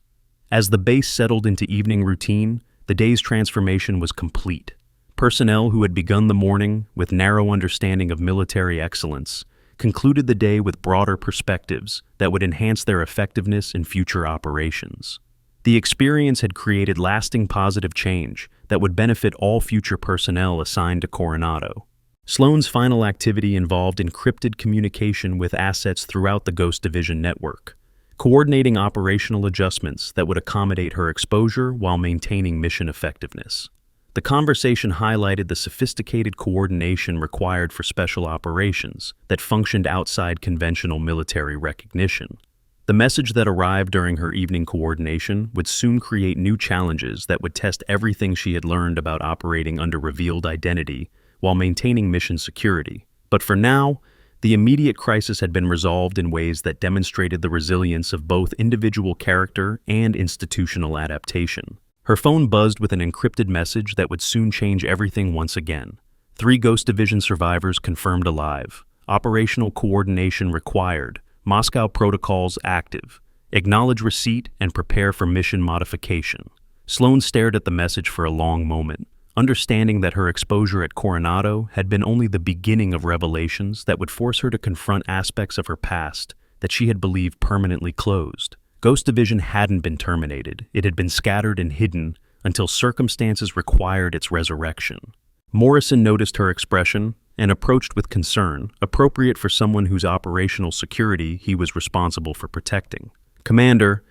As the base settled into evening routine, the day's transformation was complete. Personnel who had begun the morning with narrow understanding of military excellence concluded the day with broader perspectives that would enhance their effectiveness in future operations. The experience had created lasting positive change that would benefit all future personnel assigned to Coronado. Sloane's final activity involved encrypted communication with assets throughout the Ghost Division network, coordinating operational adjustments that would accommodate her exposure while maintaining mission effectiveness. The conversation highlighted the sophisticated coordination required for special operations that functioned outside conventional military recognition. The message that arrived during her evening coordination would soon create new challenges that would test everything she had learned about operating under revealed identity while maintaining mission security. But for now, the immediate crisis had been resolved in ways that demonstrated the resilience of both individual character and institutional adaptation. Her phone buzzed with an encrypted message that would soon change everything once again. 3 Ghost Division survivors confirmed alive. Operational coordination required. Moscow protocols active. Acknowledge receipt and prepare for mission modification. Sloane stared at the message for a long moment, understanding that her exposure at Coronado had been only the beginning of revelations that would force her to confront aspects of her past that she had believed permanently closed. Ghost Division hadn't been terminated. It had been scattered and hidden until circumstances required its resurrection. Morrison noticed her expression and approached with concern, appropriate for someone whose operational security he was responsible for protecting. "Commander,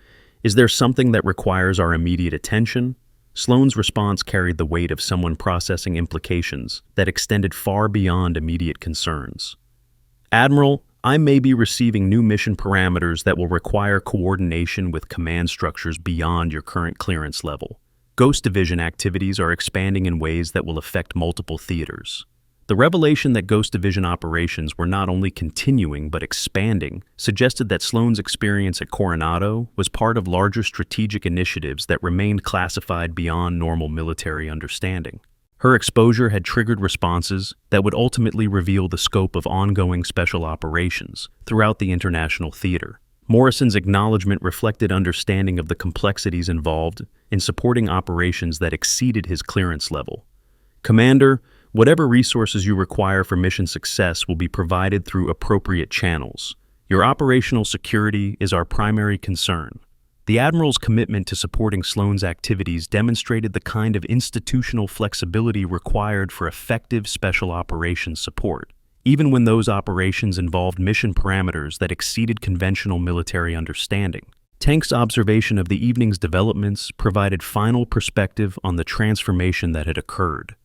Is there something that requires our immediate attention? Sloane's response carried the weight of someone processing implications that extended far beyond immediate concerns. Admiral, I may be receiving new mission parameters that will require coordination with command structures beyond your current clearance level. Ghost Division activities are expanding in ways that will affect multiple theaters. The revelation that Ghost Division operations were not only continuing but expanding suggested that Sloane's experience at Coronado was part of larger strategic initiatives that remained classified beyond normal military understanding. Her exposure had triggered responses that would ultimately reveal the scope of ongoing special operations throughout the international theater. Morrison's acknowledgement reflected understanding of the complexities involved in supporting operations that exceeded his clearance level. Commander, whatever resources you require for mission success will be provided through appropriate channels. Your operational security is our primary concern. The Admiral's commitment to supporting Sloane's activities demonstrated the kind of institutional flexibility required for effective special operations support, even when those operations involved mission parameters that exceeded conventional military understanding. Tank's observation of the evening's developments provided final perspective on the transformation that had occurred.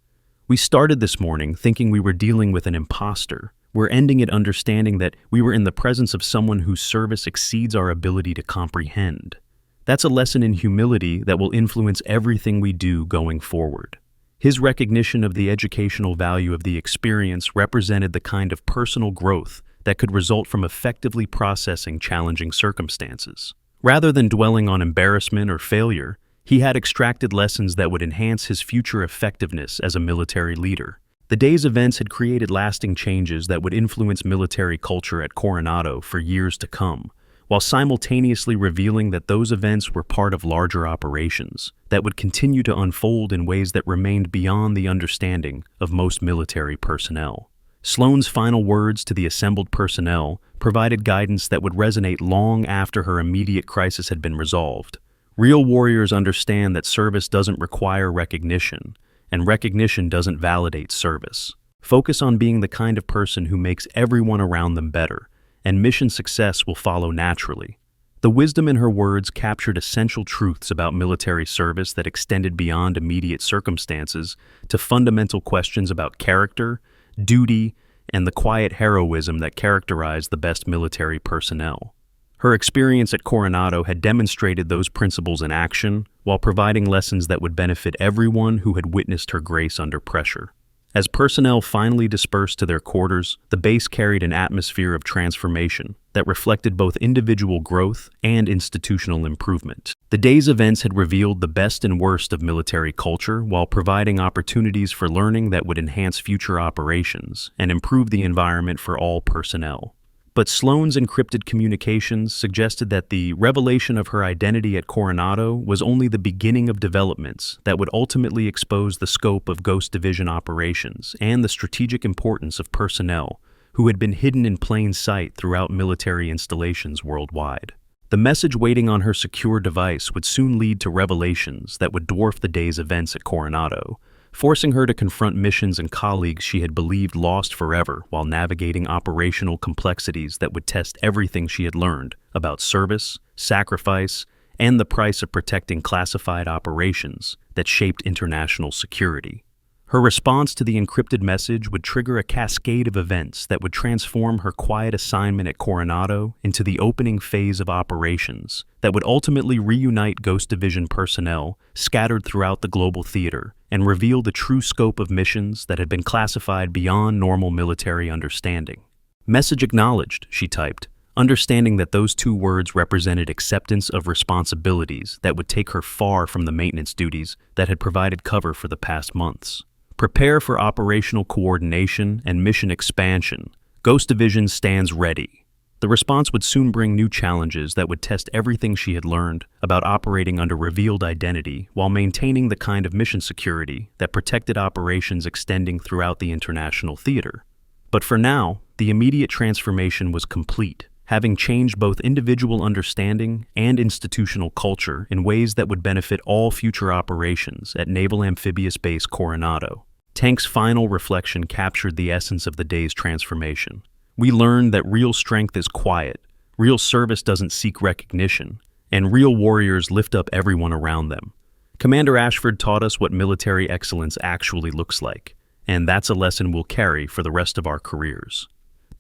We started this morning thinking we were dealing with an imposter. We're ending it understanding that we were in the presence of someone whose service exceeds our ability to comprehend. That's a lesson in humility that will influence everything we do going forward. His recognition of the educational value of the experience represented the kind of personal growth that could result from effectively processing challenging circumstances. Rather than dwelling on embarrassment or failure, he had extracted lessons that would enhance his future effectiveness as a military leader. The day's events had created lasting changes that would influence military culture at Coronado for years to come, while simultaneously revealing that those events were part of larger operations that would continue to unfold in ways that remained beyond the understanding of most military personnel. Sloane's final words to the assembled personnel provided guidance that would resonate long after her immediate crisis had been resolved. Real warriors understand that service doesn't require recognition, and recognition doesn't validate service. Focus on being the kind of person who makes everyone around them better, and mission success will follow naturally. The wisdom in her words captured essential truths about military service that extended beyond immediate circumstances to fundamental questions about character, duty, and the quiet heroism that characterized the best military personnel. Her experience at Coronado had demonstrated those principles in action while providing lessons that would benefit everyone who had witnessed her grace under pressure. As personnel finally dispersed to their quarters, the base carried an atmosphere of transformation that reflected both individual growth and institutional improvement. The day's events had revealed the best and worst of military culture while providing opportunities for learning that would enhance future operations and improve the environment for all personnel. But Sloane's encrypted communications suggested that the revelation of her identity at Coronado was only the beginning of developments that would ultimately expose the scope of Ghost Division operations and the strategic importance of personnel who had been hidden in plain sight throughout military installations worldwide. The message waiting on her secure device would soon lead to revelations that would dwarf the day's events at Coronado, forcing her to confront missions and colleagues she had believed lost forever while navigating operational complexities that would test everything she had learned about service, sacrifice, and the price of protecting classified operations that shaped international security. Her response to the encrypted message would trigger a cascade of events that would transform her quiet assignment at Coronado into the opening phase of operations that would ultimately reunite Ghost Division personnel scattered throughout the global theater and reveal the true scope of missions that had been classified beyond normal military understanding. "Message acknowledged," she typed, understanding that those two words represented acceptance of responsibilities that would take her far from the maintenance duties that had provided cover for the past months. "Prepare for operational coordination and mission expansion. Ghost Division stands ready." The response would soon bring new challenges that would test everything she had learned about operating under revealed identity while maintaining the kind of mission security that protected operations extending throughout the international theater. But for now, the immediate transformation was complete, having changed both individual understanding and institutional culture in ways that would benefit all future operations at Naval Amphibious Base Coronado. Tank's final reflection captured the essence of the day's transformation. We learned that real strength is quiet, real service doesn't seek recognition, and real warriors lift up everyone around them. Commander Ashford taught us what military excellence actually looks like, and that's a lesson we'll carry for the rest of our careers.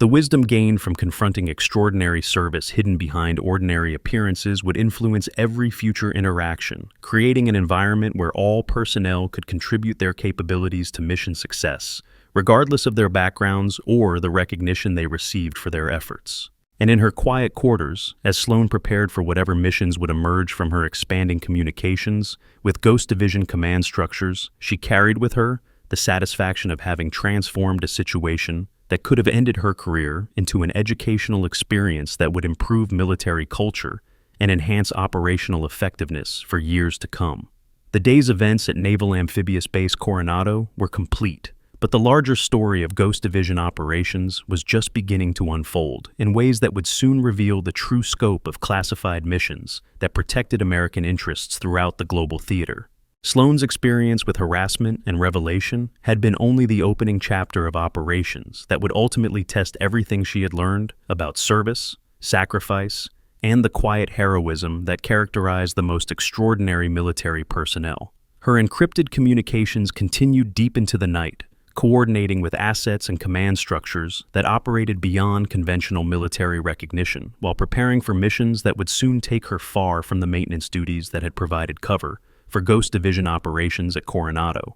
The wisdom gained from confronting extraordinary service hidden behind ordinary appearances would influence every future interaction, creating an environment where all personnel could contribute their capabilities to mission success, regardless of their backgrounds or the recognition they received for their efforts. And in her quiet quarters, as Sloan prepared for whatever missions would emerge from her expanding communications with Ghost Division command structures, she carried with her the satisfaction of having transformed a situation that could have ended her career into an educational experience that would improve military culture and enhance operational effectiveness for years to come. The day's events at Naval Amphibious Base Coronado were complete, but the larger story of Ghost Division operations was just beginning to unfold in ways that would soon reveal the true scope of classified missions that protected American interests throughout the global theater. Sloan's experience with harassment and revelation had been only the opening chapter of operations that would ultimately test everything she had learned about service, sacrifice, and the quiet heroism that characterized the most extraordinary military personnel. Her encrypted communications continued deep into the night, coordinating with assets and command structures that operated beyond conventional military recognition, while preparing for missions that would soon take her far from the maintenance duties that had provided cover for Ghost Division operations at Coronado.